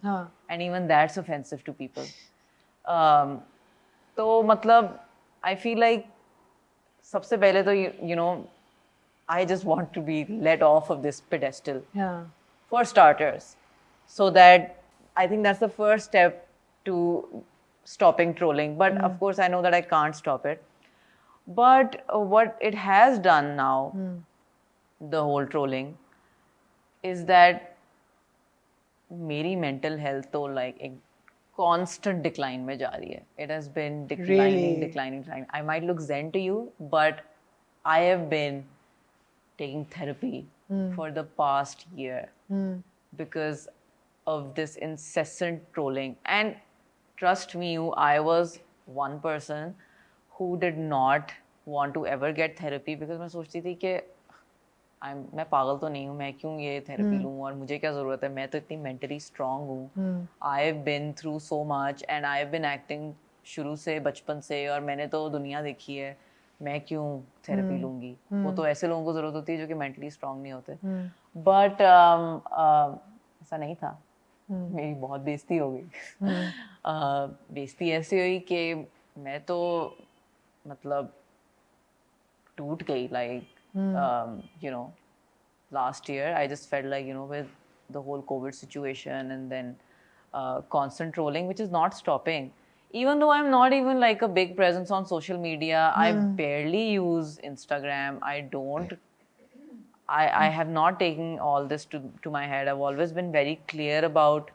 and even that's offensive to people. तो मतलब I feel like सबसे पहले तो I just want to be let off of this pedestal, for starters, so that I think that's the first step to stopping trolling. But of course, I know that I can't stop it. But what it has done now, the whole trolling, is that मेरी mental health तो like एक constant decline में जा रही है. It has been declining. I might look zen to you, but I have been taking therapy for the past year because of this incessant trolling. And trust me, I was one person who did not want to ever get therapy because मैं सोचती थी कि मैं पागल तो नहीं हूँ, मैं क्यों ये थेरेपी लूँ और मुझे क्या ज़रूरत है, मैं तो इतनी मेंटली स्ट्रांग हूँ. I have been through so much and I have been acting शुरू से, बचपन से, और मैंने तो दुनिया देखी है, मैं क्यों थेरेपी लूँगी. वो तो ऐसे लोगों को ज़रूरत होती है जो कि मेंटली स्ट्रांग नहीं होते. बट ऐसा नहीं था. मेरी बहुत बेइज्जती हो गई. बेइज्जती ऐसी हुई कि मैं तो मतलब टूट गई. Like last year I just felt like, with the whole COVID situation and then constant trolling, which is not stopping. Even though I'm not even like a big presence on social media, I barely use Instagram. I have not taken all this to my head. I've always been very clear about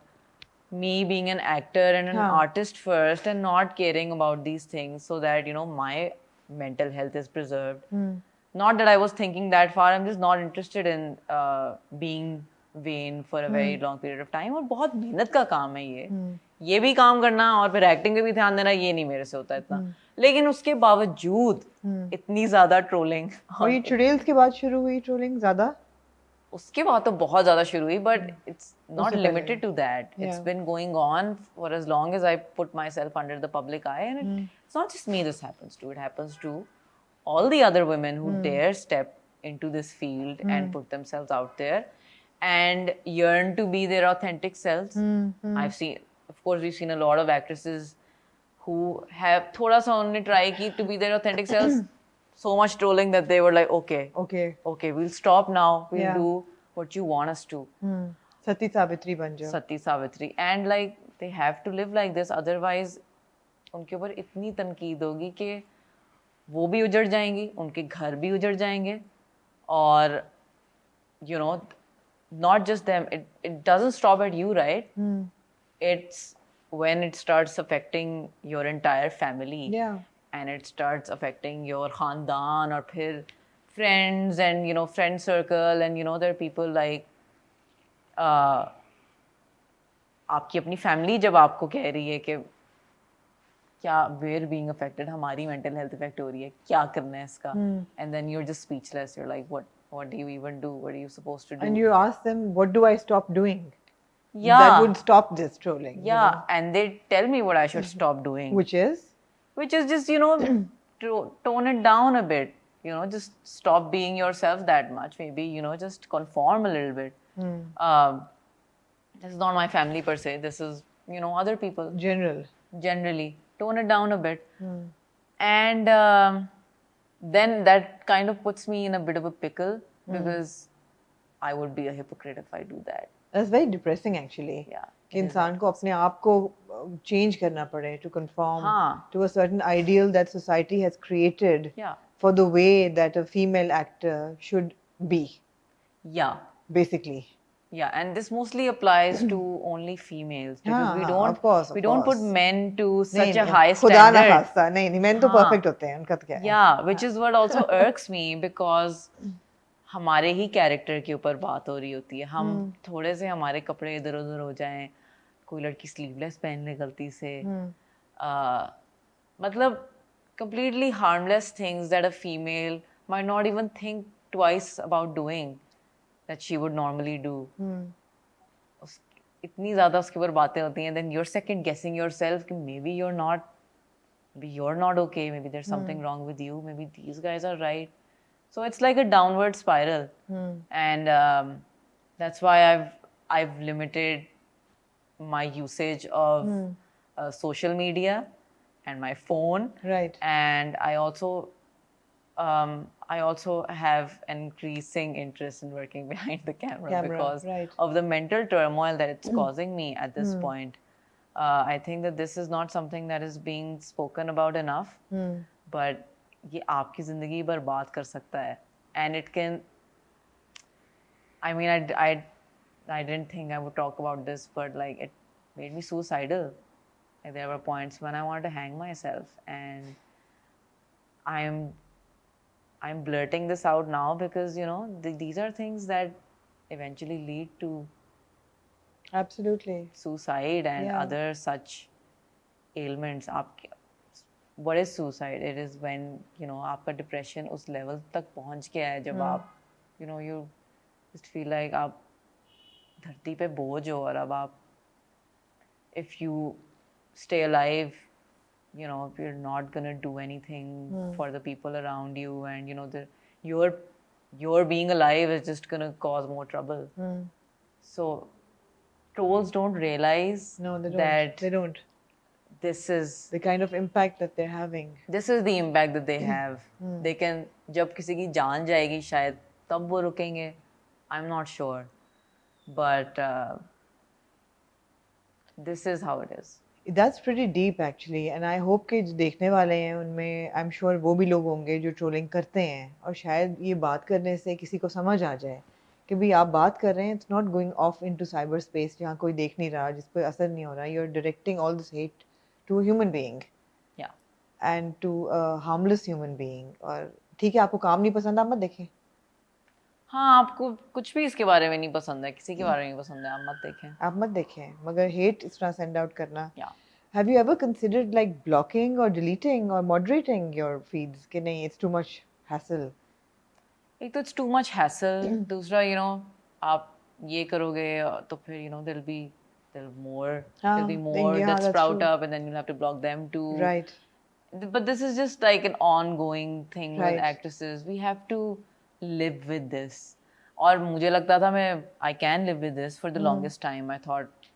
me being an actor and an artist first and not caring about these things so that, my mental health is preserved. Not that I was thinking that far. I'm just not interested in being vain for a very long period of time. और बहुत मेहनत का काम है ये भी काम करना और फिर एक्टिंग पे भी ध्यान देना, ये नहीं मेरे से होता इतना. लेकिन उसके बावजूद इतनी ज्यादा ट्रोलिंग. और ये चुड़ैल्स के बाद शुरू हुई ट्रोलिंग ज्यादा? उसके बाद तो बहुत ज्यादा शुरू हुई, but it's not limited to that. It's been going on for as long as I put myself under the public eye. And it's not just me this happens to. It happens to all the other women who dare step into this field and put themselves out there and yearn to be their authentic selves. I've seen, of course, we've seen a lot of actresses who have thoda sa unhone try ki to be their authentic selves. So much trolling that they were like, okay, we'll stop now. We'll do what you want us to. Sati Savitri ban jao. Sati Savitri. And like, they have to live like this. Otherwise, उनके ऊपर इतनी तनकीद होगी कि वो भी उजड़ जाएंगी, उनके घर भी उजड़ जाएंगे. और not just them, it doesn't stop at you, right? It's when it starts affecting your entire family. And it starts affecting your khandan or फिर friends and friend circle. And there are people like आपकी अपनी family जब आपको कह रही है कि क्या we're being affected, हमारी mental health affect हो रही है, क्या करना है इसका. And then you're just speechless. You're like, what do you even do? What are you supposed to do? And you ask them, what do I stop doing? Yeah. That would stop this trolling. Yeah. And they tell me what I should stop doing. Which is? Which is just, tone it down a bit. Just stop being yourself that much. Maybe, just conform a little bit. This is not my family per se. This is, other people. Generally. Tone it down a bit. And then that kind of puts me in a bit of a pickle because I would be a hypocrite if I do that. That's very depressing actually. Yeah. कि इंसान को अपने आप को change करना पड़े to conform to a certain ideal that society has created for the way that a female actor should be. Yeah. Basically. Yeah, and this mostly applies to only females because we don't put men to such a high standard. खुदा ना खास्ता, नहीं men तो perfect होते हैं, उनका तो क्या है? Yeah, which is what also irks me because हमारे ही character के ऊपर बात हो रही होती है. हम थोड़े से हमारे कपड़े इधर उधर हो जाएं, कोई लड़की sleeveless पहन ले गलती से, मतलब completely harmless things that a female might not even think twice about doing. That she would normally do. इतनी ज़्यादा उसके ऊपर बातें होती हैं. Then you're second guessing yourself कि maybe you're not okay. Maybe there's something wrong with you. Maybe these guys are right. So it's like a downward spiral. And that's why I've limited my usage of social media and my phone. Right. And I also have an increasing interest in working behind the camera because of the mental turmoil that it's causing me at this point. I think that this is not something that is being spoken about enough, but ये आपकी ज़िंदगी बर्बाद कर सकता है, and it can. I mean, I didn't think I would talk about this, but like it made me suicidal. Like there were points when I wanted to hang myself, and I'm I'm blurting this out now because you know these are things that eventually lead to Absolutely. suicide and Yeah. other such ailments. What is suicide? It is when you know आपका depression उस level तक पहुंच गया है जब आप you know you just feel like आप धरती पे बोझ हो और अब आप if you stay alive, you know, if you're not gonna do anything for the people around you, and you know, your being alive is just gonna cause more trouble. So trolls don't realize No, they don't. that They don't. this is The kind of impact that they're having. the impact that they have. They can जब किसी की जान जाएगी शायद तब वो रुकेंगे. I'm not sure, but this is how it is. That's pretty deep actually, and I hope कि जो देखने वाले हैं उनमें I'm sure वो भी लोग होंगे जो ट्रोलिंग करते हैं और शायद ये बात करने से किसी को समझ आ जाए कि भी आप बात कर रहे हैं, it's not going off into cyber space जहाँ कोई देख नहीं रहा, जिस पर असर नहीं हो रहा. You're directing all this hate to a human being. Yeah. And to a harmless human being. और ठीक है आपको काम नहीं पसंद आप मत देखें. हाँ आपको कुछ भी इसके बारे में नहीं पसंद है, किसी के बारे में नहीं पसंद है, आप मत देखें. आप मत देखें, मगर hate इस तरह send out करना. Yeah. Have you ever considered like blocking or deleting or moderating your feeds? कि नहीं, it's too much hassle. एक तो it's too much hassle. दूसरा you know आप ये करोगे तो फिर you know there'll be more yeah, that that's sprout true. up, and then you'll have to block them too. Right. But this is just like an ongoing thing Right. with actresses. We have to live with this. और मुझे लगता था मैं I can live with this for the longest time. I thought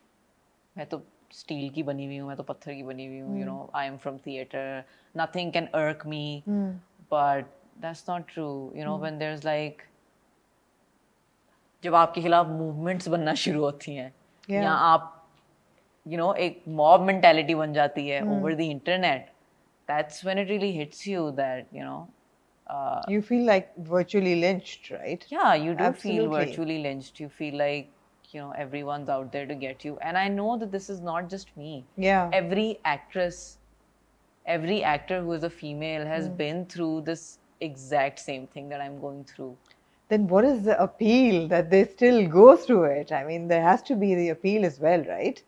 मैं तो steel की बनी हुई हूँ, मैं तो पत्थर की बनी हुई हूँ. You know, I am from theater. Nothing can irk me. But that's not true. You know, when there's like जब आपके खिलाफ movements बनना शुरू होती हैं, या आप you know एक mob mentality बन जाती है over the internet, that's when it really hits you that you know You feel like virtually lynched, right? yeah, you do feel Absolutely. virtually lynched. You feel like you know everyone's out there to get you, and I know that this is not just me. Yeah. Every actor who is a female has been through this exact same thing that I'm going through. Then what is the appeal that they still go through it? I mean, there has to be the appeal as well, right?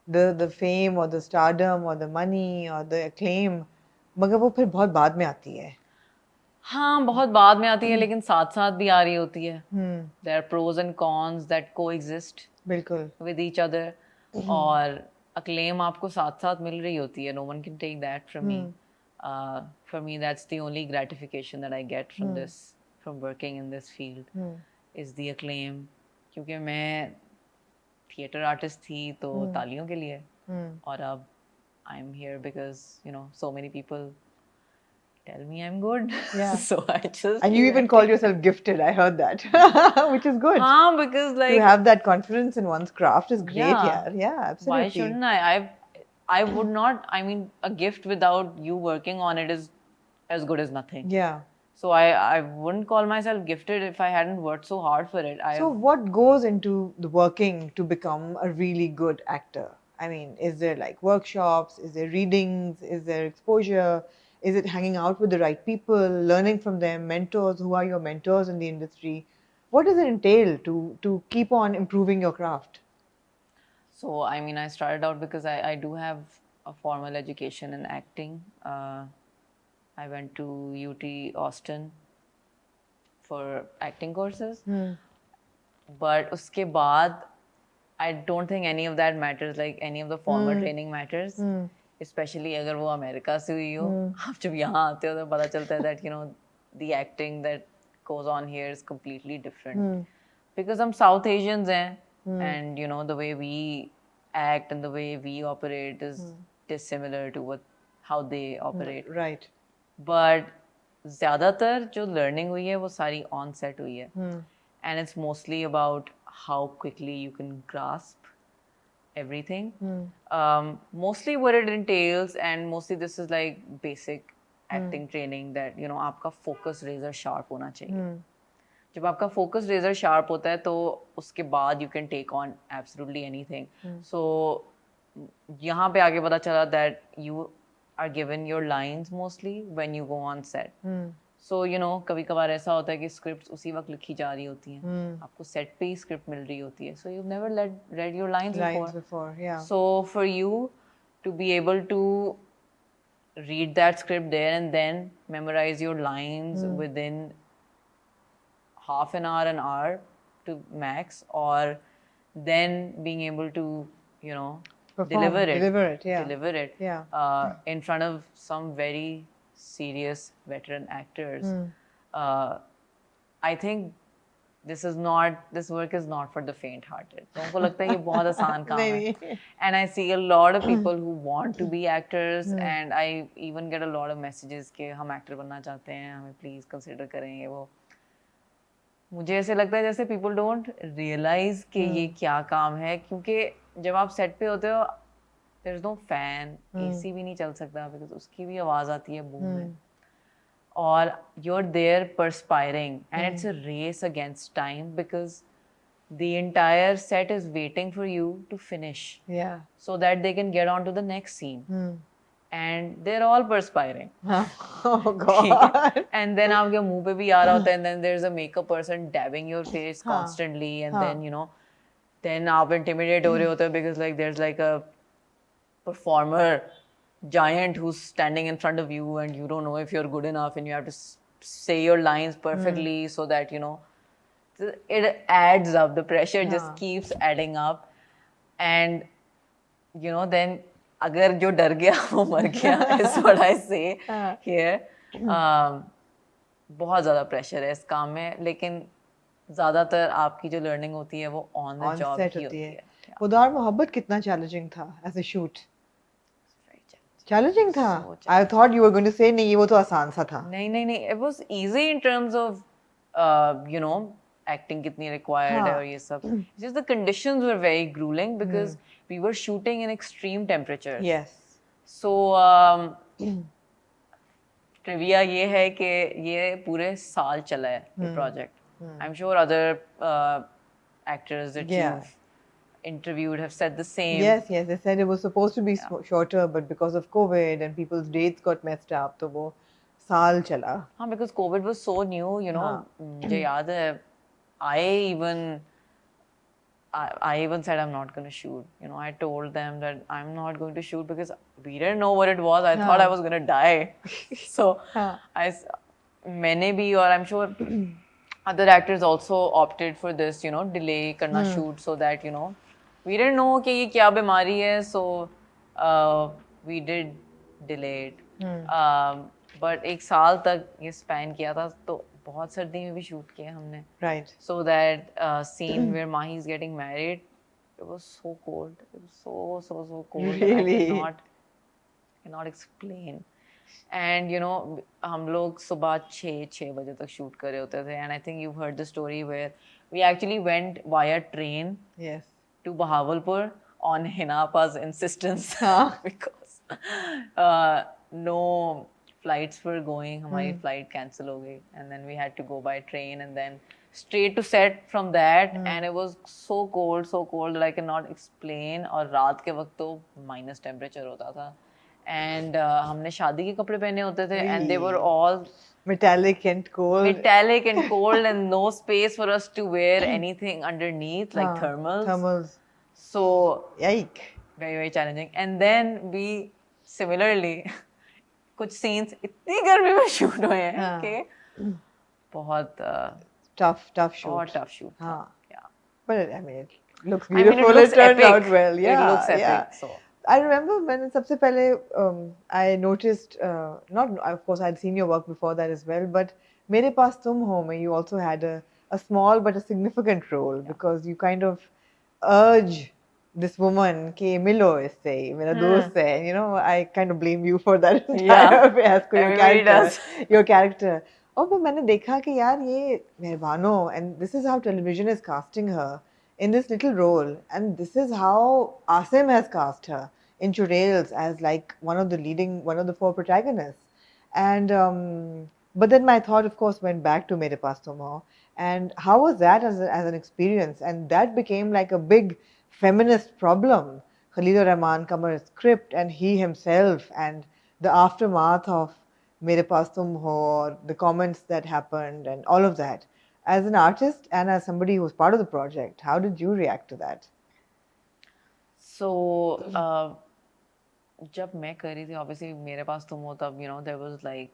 The fame or the stardom or the money or the acclaim. मगर वो फिर बहुत बाद में आती है. हाँ बहुत बाद में आती है, लेकिन साथ साथ भी आ रही होती है. There are pros and cons that coexist बिल्कुल. with each other. और acclaim आपको साथ साथ मिल रही होती है. No one can take that from me. For me, that's the only gratification that I get from this, from working in this field, is the acclaim. क्योंकि मैं theater artist थी तो तालियों के लिए, और अब I'm here because you know so many people tell me I'm good. Yeah. So I just And you even call yourself gifted. I heard that, which is good. हाँ, because like To have that confidence in one's craft is great. Yeah. Yeah, absolutely. why shouldn't I would not. I mean, a gift without you working on it is as good as nothing. Yeah. So I wouldn't call myself gifted if I hadn't worked so hard for it. So what goes into the working to become a really good actor? I mean, is there like workshops? Is there readings? Is there exposure? Is it hanging out with the right people, learning from them, mentors? Who are your mentors in the industry? What does it entail to keep on improving your craft? So, I mean, I started out because I do have a formal education in acting. I went to UT Austin for acting courses. But uske baad, I don't think any of that matters, like any of the formal training matters. Especially अगर वो America से हुई हो, आप जब यहाँ आते हो तो पता चलता है that you know the acting that goes on here is completely different. Because हम South Asians हैं, and you know the way we act and the way we operate is dissimilar to how they operate. Right. But ज़्यादातर जो learning हुई है वो सारी on set हुई है, and it's mostly about how quickly you can grasp everything. Mostly what it entails, and mostly this is like basic acting training, that you know आपका focus razor sharp होना चाहिए. जब आपका focus razor sharp होता है तो उसके बाद you can take on absolutely anything. So यहाँ पे आगे पता चला that you are given your lines mostly when you go on set. So you know कभी कभार ऐसा होता है कि scripts उसी वक्त लिखी जा रही होती हैं, आपको set पे ही script मिल रही होती है, so you've never read your lines before. Yeah. So for you to be able to read that script there and then memorize your lines within half an hour to max, or then being able to, you know, deliver it in front of some very serious veteran actors. I think this work is not for the faint-hearted. तुमको लगता है ये बहुत आसान काम है. And I see a lot of people who want to be actors, and I even get a lot of messages कि हम actor बनना चाहते हैं, हमें please consider करें ये वो. मुझे ऐसे लगता है जैसे people don't realize कि ये क्या काम है, क्योंकि जब आप set पे होते हो there's no fan, AC भी नहीं चल सकता because उसकी भी आवाज आती है boom में. Or you're there perspiring, and it's a race against time because the entire set is waiting for you to finish, so that they can get on to the next scene. And they're all perspiring. Oh God. And then आपके मुंह पे भी आ रहा होता है, and then there's a makeup person dabbing your face constantly, and then you know, then आप intimidate हो रहे होते हो because like there's like a performer giant who's standing in front of you, and you don't know if you're good enough, and you have to say your lines perfectly so that you know it adds up. The pressure just keeps adding up, and you know then अगर जो डर गया वो मर गया is what I say here. बहुत ज़्यादा pressure है इस काम में, लेकिन ज़्यादातर आपकी जो लर्निंग होती है वो ऑन द जॉब ही होती है. खुदार मोहब्बत कितना चैलेंजिंग था एज अ शूट? चैलेंजिंग था. I thought you were going to say नहीं वो तो आसान सा था. नहीं, it was easy in terms of you know acting कितनी required है और ये सब. Just the conditions were very grueling because we were shooting in extreme temperatures. Yes. So trivia ये है कि ये पूरे साल चला है ये project. I'm sure other actors that you've interviewed have said the same. Yes, they said it was supposed to be shorter, but because of COVID and people's dates got messed up, तो वो साल चला. हाँ, because COVID was so new, you know. मुझे याद है, I even said I'm not going to shoot. You know, I told them that I'm not going to shoot because we didn't know what it was. I thought I was going to die. So मैंने भी, और I'm sure other actors also opted for this, you know, delay करना shoot, so that you know we didn't know कि ये क्या बीमारी है, so we did delay it. But एक साल तक ये span किया था, तो बहुत सर्दी में भी shoot किया हमने. Right. So that scene where Mahi is getting married, it was so cold. It was so cold. Really? I cannot explain. And you know, हम लोग सुबह 6 बजे तक shoot कर रहे होते थे, and I think you've heard the story where we actually went via train to Bahawalpur on Hinapa's insistence because no flights were going. हमारी flight cancel हो गई, and then we had to go by train and then straight to set from that. And it was so cold that I cannot explain. और रात के वक्त तो minus temperature होता था. And हमने शादी के कपड़े पहने होते थे, and they were all metallic and cold and no space for us to wear anything underneath like thermals. So yike, very challenging. And then we similarly कुछ scenes इतनी गर्मी में shoot हुए हैं कि बहुत tough shoot. बहुत tough shoot. Yeah. But I mean, it looks beautiful. It turned out well. Yeah, it looks epic. So I remember when सबसे पहले I noticed, not of course I'd seen your work before that as well, but मेरे पास तुम हो में you also had a small but a significant role, because you kind of urge this woman कि मिलो इससे, मेरा दोस्त है, you know, I kind of blame you for that entire fiasco, your character. और फिर मैंने देखा कि यार ये मेहरबानो, and this is how television is casting her, in this little role, and this is how Asim has cast her in Churales as like one of the four protagonists. And but then my thought, of course, went back to Mere Paas Tum Ho, and how was that as an experience? And that became like a big feminist problem. Khalil Rahman Kamar's script and he himself, and the aftermath of Mere Paas Tum Ho, or the comments that happened, and all of that. As an artist and as somebody who was part of the project, how did you react to that? So, जब मैं कर रही थी, obviously मेरे पास तुम हो तब, there was like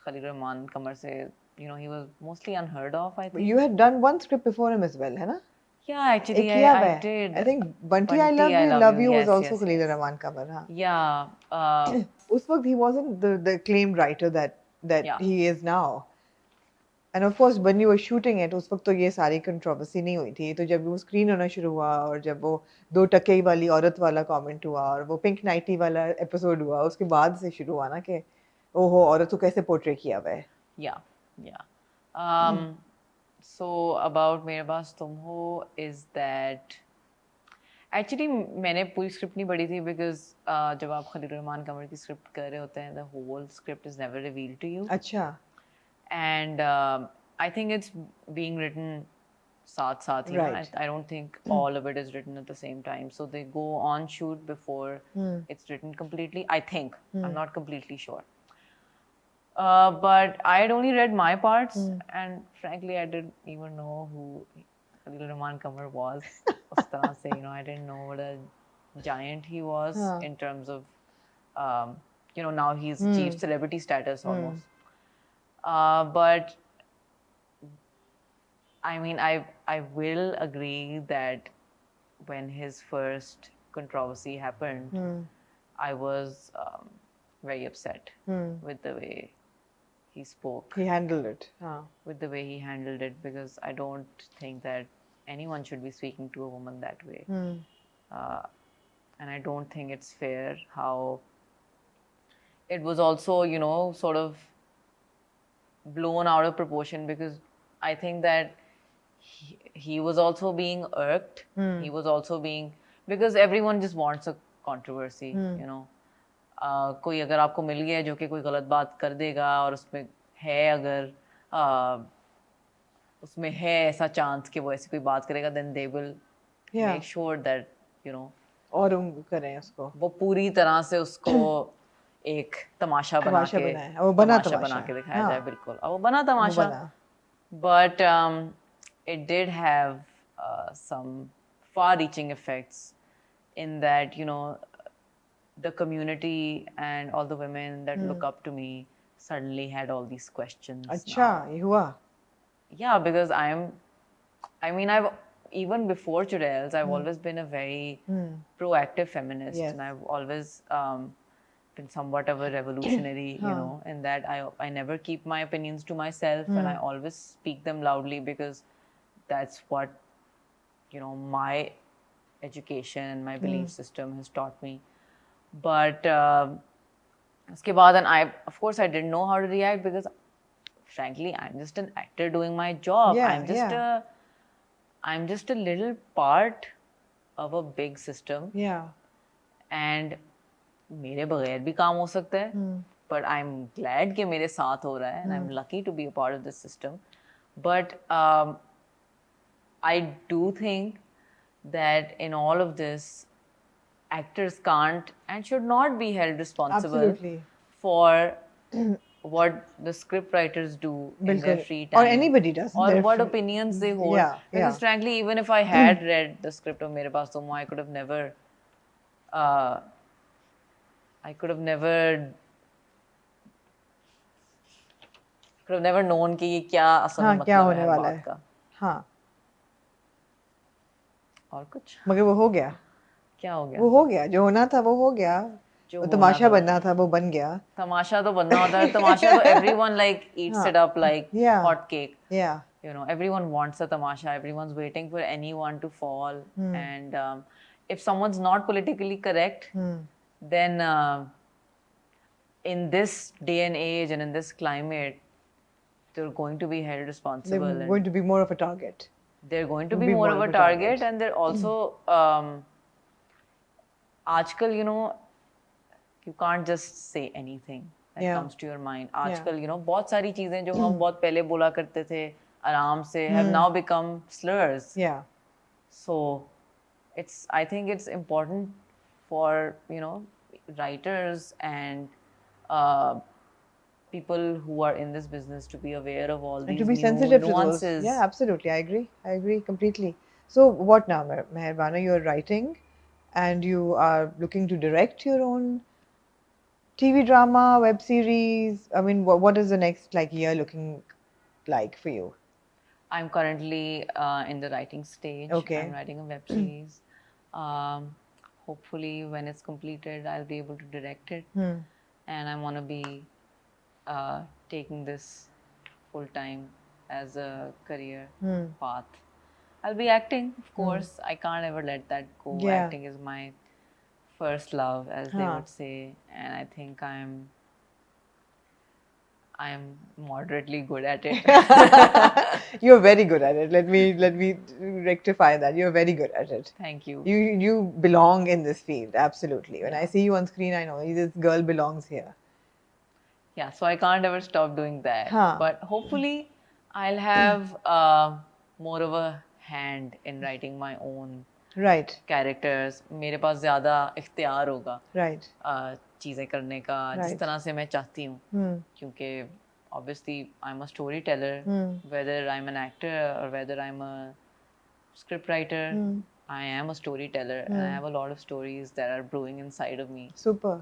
Khalil Rahman Kamar se, he was mostly unheard of, I But think. you had done one script before him as well, है ना? Yeah, actually, एक किया I हुआ है. did. I think Bunty I Bunty, Love You was yes, also yes, Khalil yes. Rahman Kamar, हाँ. Yeah. उस वक्त he wasn't the acclaimed writer that Yeah. he is now. And of course, when you were shooting it, उस वक्त तो ये सारी controversy नहीं हुई थी. तो जब वो screen होना शुरू हुआ और जब वो 2 टके वाली औरत वाला comment हुआ और वो pink nighty वाला episode हुआ, उसके बाद से शुरू हुआ ना कि ओहो औरत को कैसे portray किया हुआ है. Yeah, yeah. So about Mere Paas Tum Ho is that actually मैंने पूरी script नहीं पढ़ी थी because जब आप खलील रहमान कमर की script कर रहे होते हैं, the whole script is never revealed to you. अच्छा. And I think it's being written साथ ही. Right. I don't think all of it is written at the same time. So they go on shoot before it's written completely. I think. I'm not completely sure. But I had only read my parts, and frankly, I didn't even know who Khalil Rahman Kamar was. उस तरह से, I didn't know what a giant he was in terms of, now he's chief celebrity status almost. But I mean, I will agree that when his first controversy happened, I was very upset with the way he spoke. He handled it. With the way he handled it, because I don't think that anyone should be speaking to a woman that way. And I don't think it's fair how it was also, sort of blown out of proportion, because I think that he was also being irked. He was also being, because everyone just wants a controversy, कोई अगर आपको मिल गया जो कि कोई गलत बात कर देगा और उसमें है अगर उसमें है ऐसा चांस कि वो ऐसी कोई बात करेगा, then they will make sure that और करें उसको, वो पूरी तरह से उसको एक तमाशा बना के दिखाया जाए. बिल्कुल, अब वो बना तमाशा. But it did have some far-reaching effects in that, the community and all the women that look up to me suddenly had all these questions. अच्छा, ये हुआ? Yeah, because I've even before Churales, I've always been a very proactive feminist, and I've always been somewhat of a revolutionary, in that I never keep my opinions to myself, and I always speak them loudly, because that's what, my education and my belief system has taught me. But uske baad, and of course I didn't know how to react, because frankly I'm just an actor doing my job. I'm just a little part of a big system. And मेरे बगैर भी काम हो सकता है, but I'm glad कि मेरे साथ हो रहा है, and I'm lucky to be a part of this system. But I do think that in all of this, actors can't and should not be held responsible for what the script writers do in their free time, or anybody does, or what opinions they hold. Because frankly, even if I had read the script of Mere Paas Tum Ho, I could have never known कि ये क्या असल में मतलब है बात का. हाँ. और कुछ. मगर वो हो गया. क्या हो गया? वो हो गया. जो होना था वो हो गया. जो तमाशा बनना था वो बन गया. तमाशा तो बनना होता है. तमाशा तो everyone like eats it up like hot cake. Yeah. Everyone wants a tamasha. Everyone's waiting for anyone to fall. And if someone's not politically correct, then in this day and age and in this climate, they're going to be held responsible. They're going to be more of a target. they're going to Be be more of a target, target. and they're also आजकल you can't just say anything that Yeah. comes to your mind. आजकल बहुत सारी चीजें जो हम बहुत पहले बोला करते थे आराम से have now become slurs. Yeah. So I think it's important for writers and people who are in this business to be aware of all And these to be new sensitive to those. nuances. Yeah, absolutely. I agree completely. So what now, Meher Bano? You're writing and you are looking to direct your own TV drama, web series. I mean, what is the next year looking like for you? I'm currently in the writing stage. Okay. I'm writing a web series. Hopefully, when it's completed, I'll be able to direct it. And I want to be taking this full time as a career path. I'll be acting, of course. I can't ever let that go. Yeah. Acting is my first love, as they would say, and I think I'm moderately good at it. You're very good at it. Let me rectify that. You're very good at it. Thank you. You belong in this field, absolutely. When I see you on screen, I know this girl belongs here. Yeah, so I can't ever stop doing that. But hopefully, I'll have more of a hand in writing my own characters. मेरे पास ज़्यादा इख्तियार होगा चीज़ें करने का जिस तरह से मैं चाहती हूँ क्योंकि obviously I'm a storyteller whether I'm an actor or whether I'm a script writer I am a storyteller and I have a lot of stories that are brewing inside of me. Super.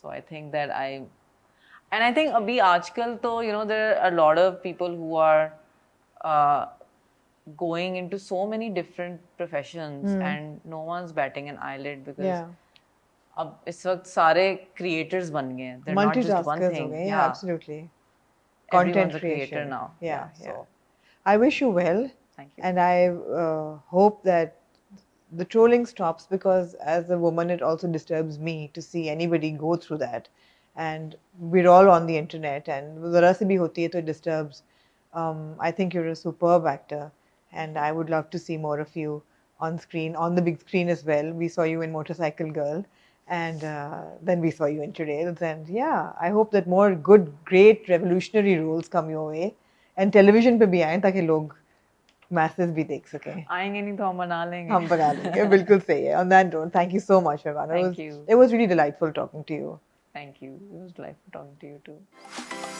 So I think that and I think abhi aajkal to there are a lot of people who are going into so many different professions and no one's batting an eyelid because अब इस वक्त सारे creators बन गए हैं. They're not just one thing. Yeah, absolutely. Content creator now. Yeah. So I wish you well. Thank you. And I hope that the trolling stops because as a woman it also disturbs me to see anybody go through that. And we're all on the internet and zara se bhi hoti hai to it disturbs. I think you're a superb actor and I would love to see more of you on screen, on the big screen as well. We saw you in Motorcycle Girl and then we saw you in Churails and yeah, I hope that more good, great, revolutionary roles come your way and television पे भी आएं ताकि लोग masses भी देख सकें. आएंगे नहीं तो हम बना लेंगे. हम बना लेंगे, बिल्कुल सही है. On that note, thank you so much, Meher Bano. Thank you. It was really delightful talking to you. Thank you. It was delightful talking to you too.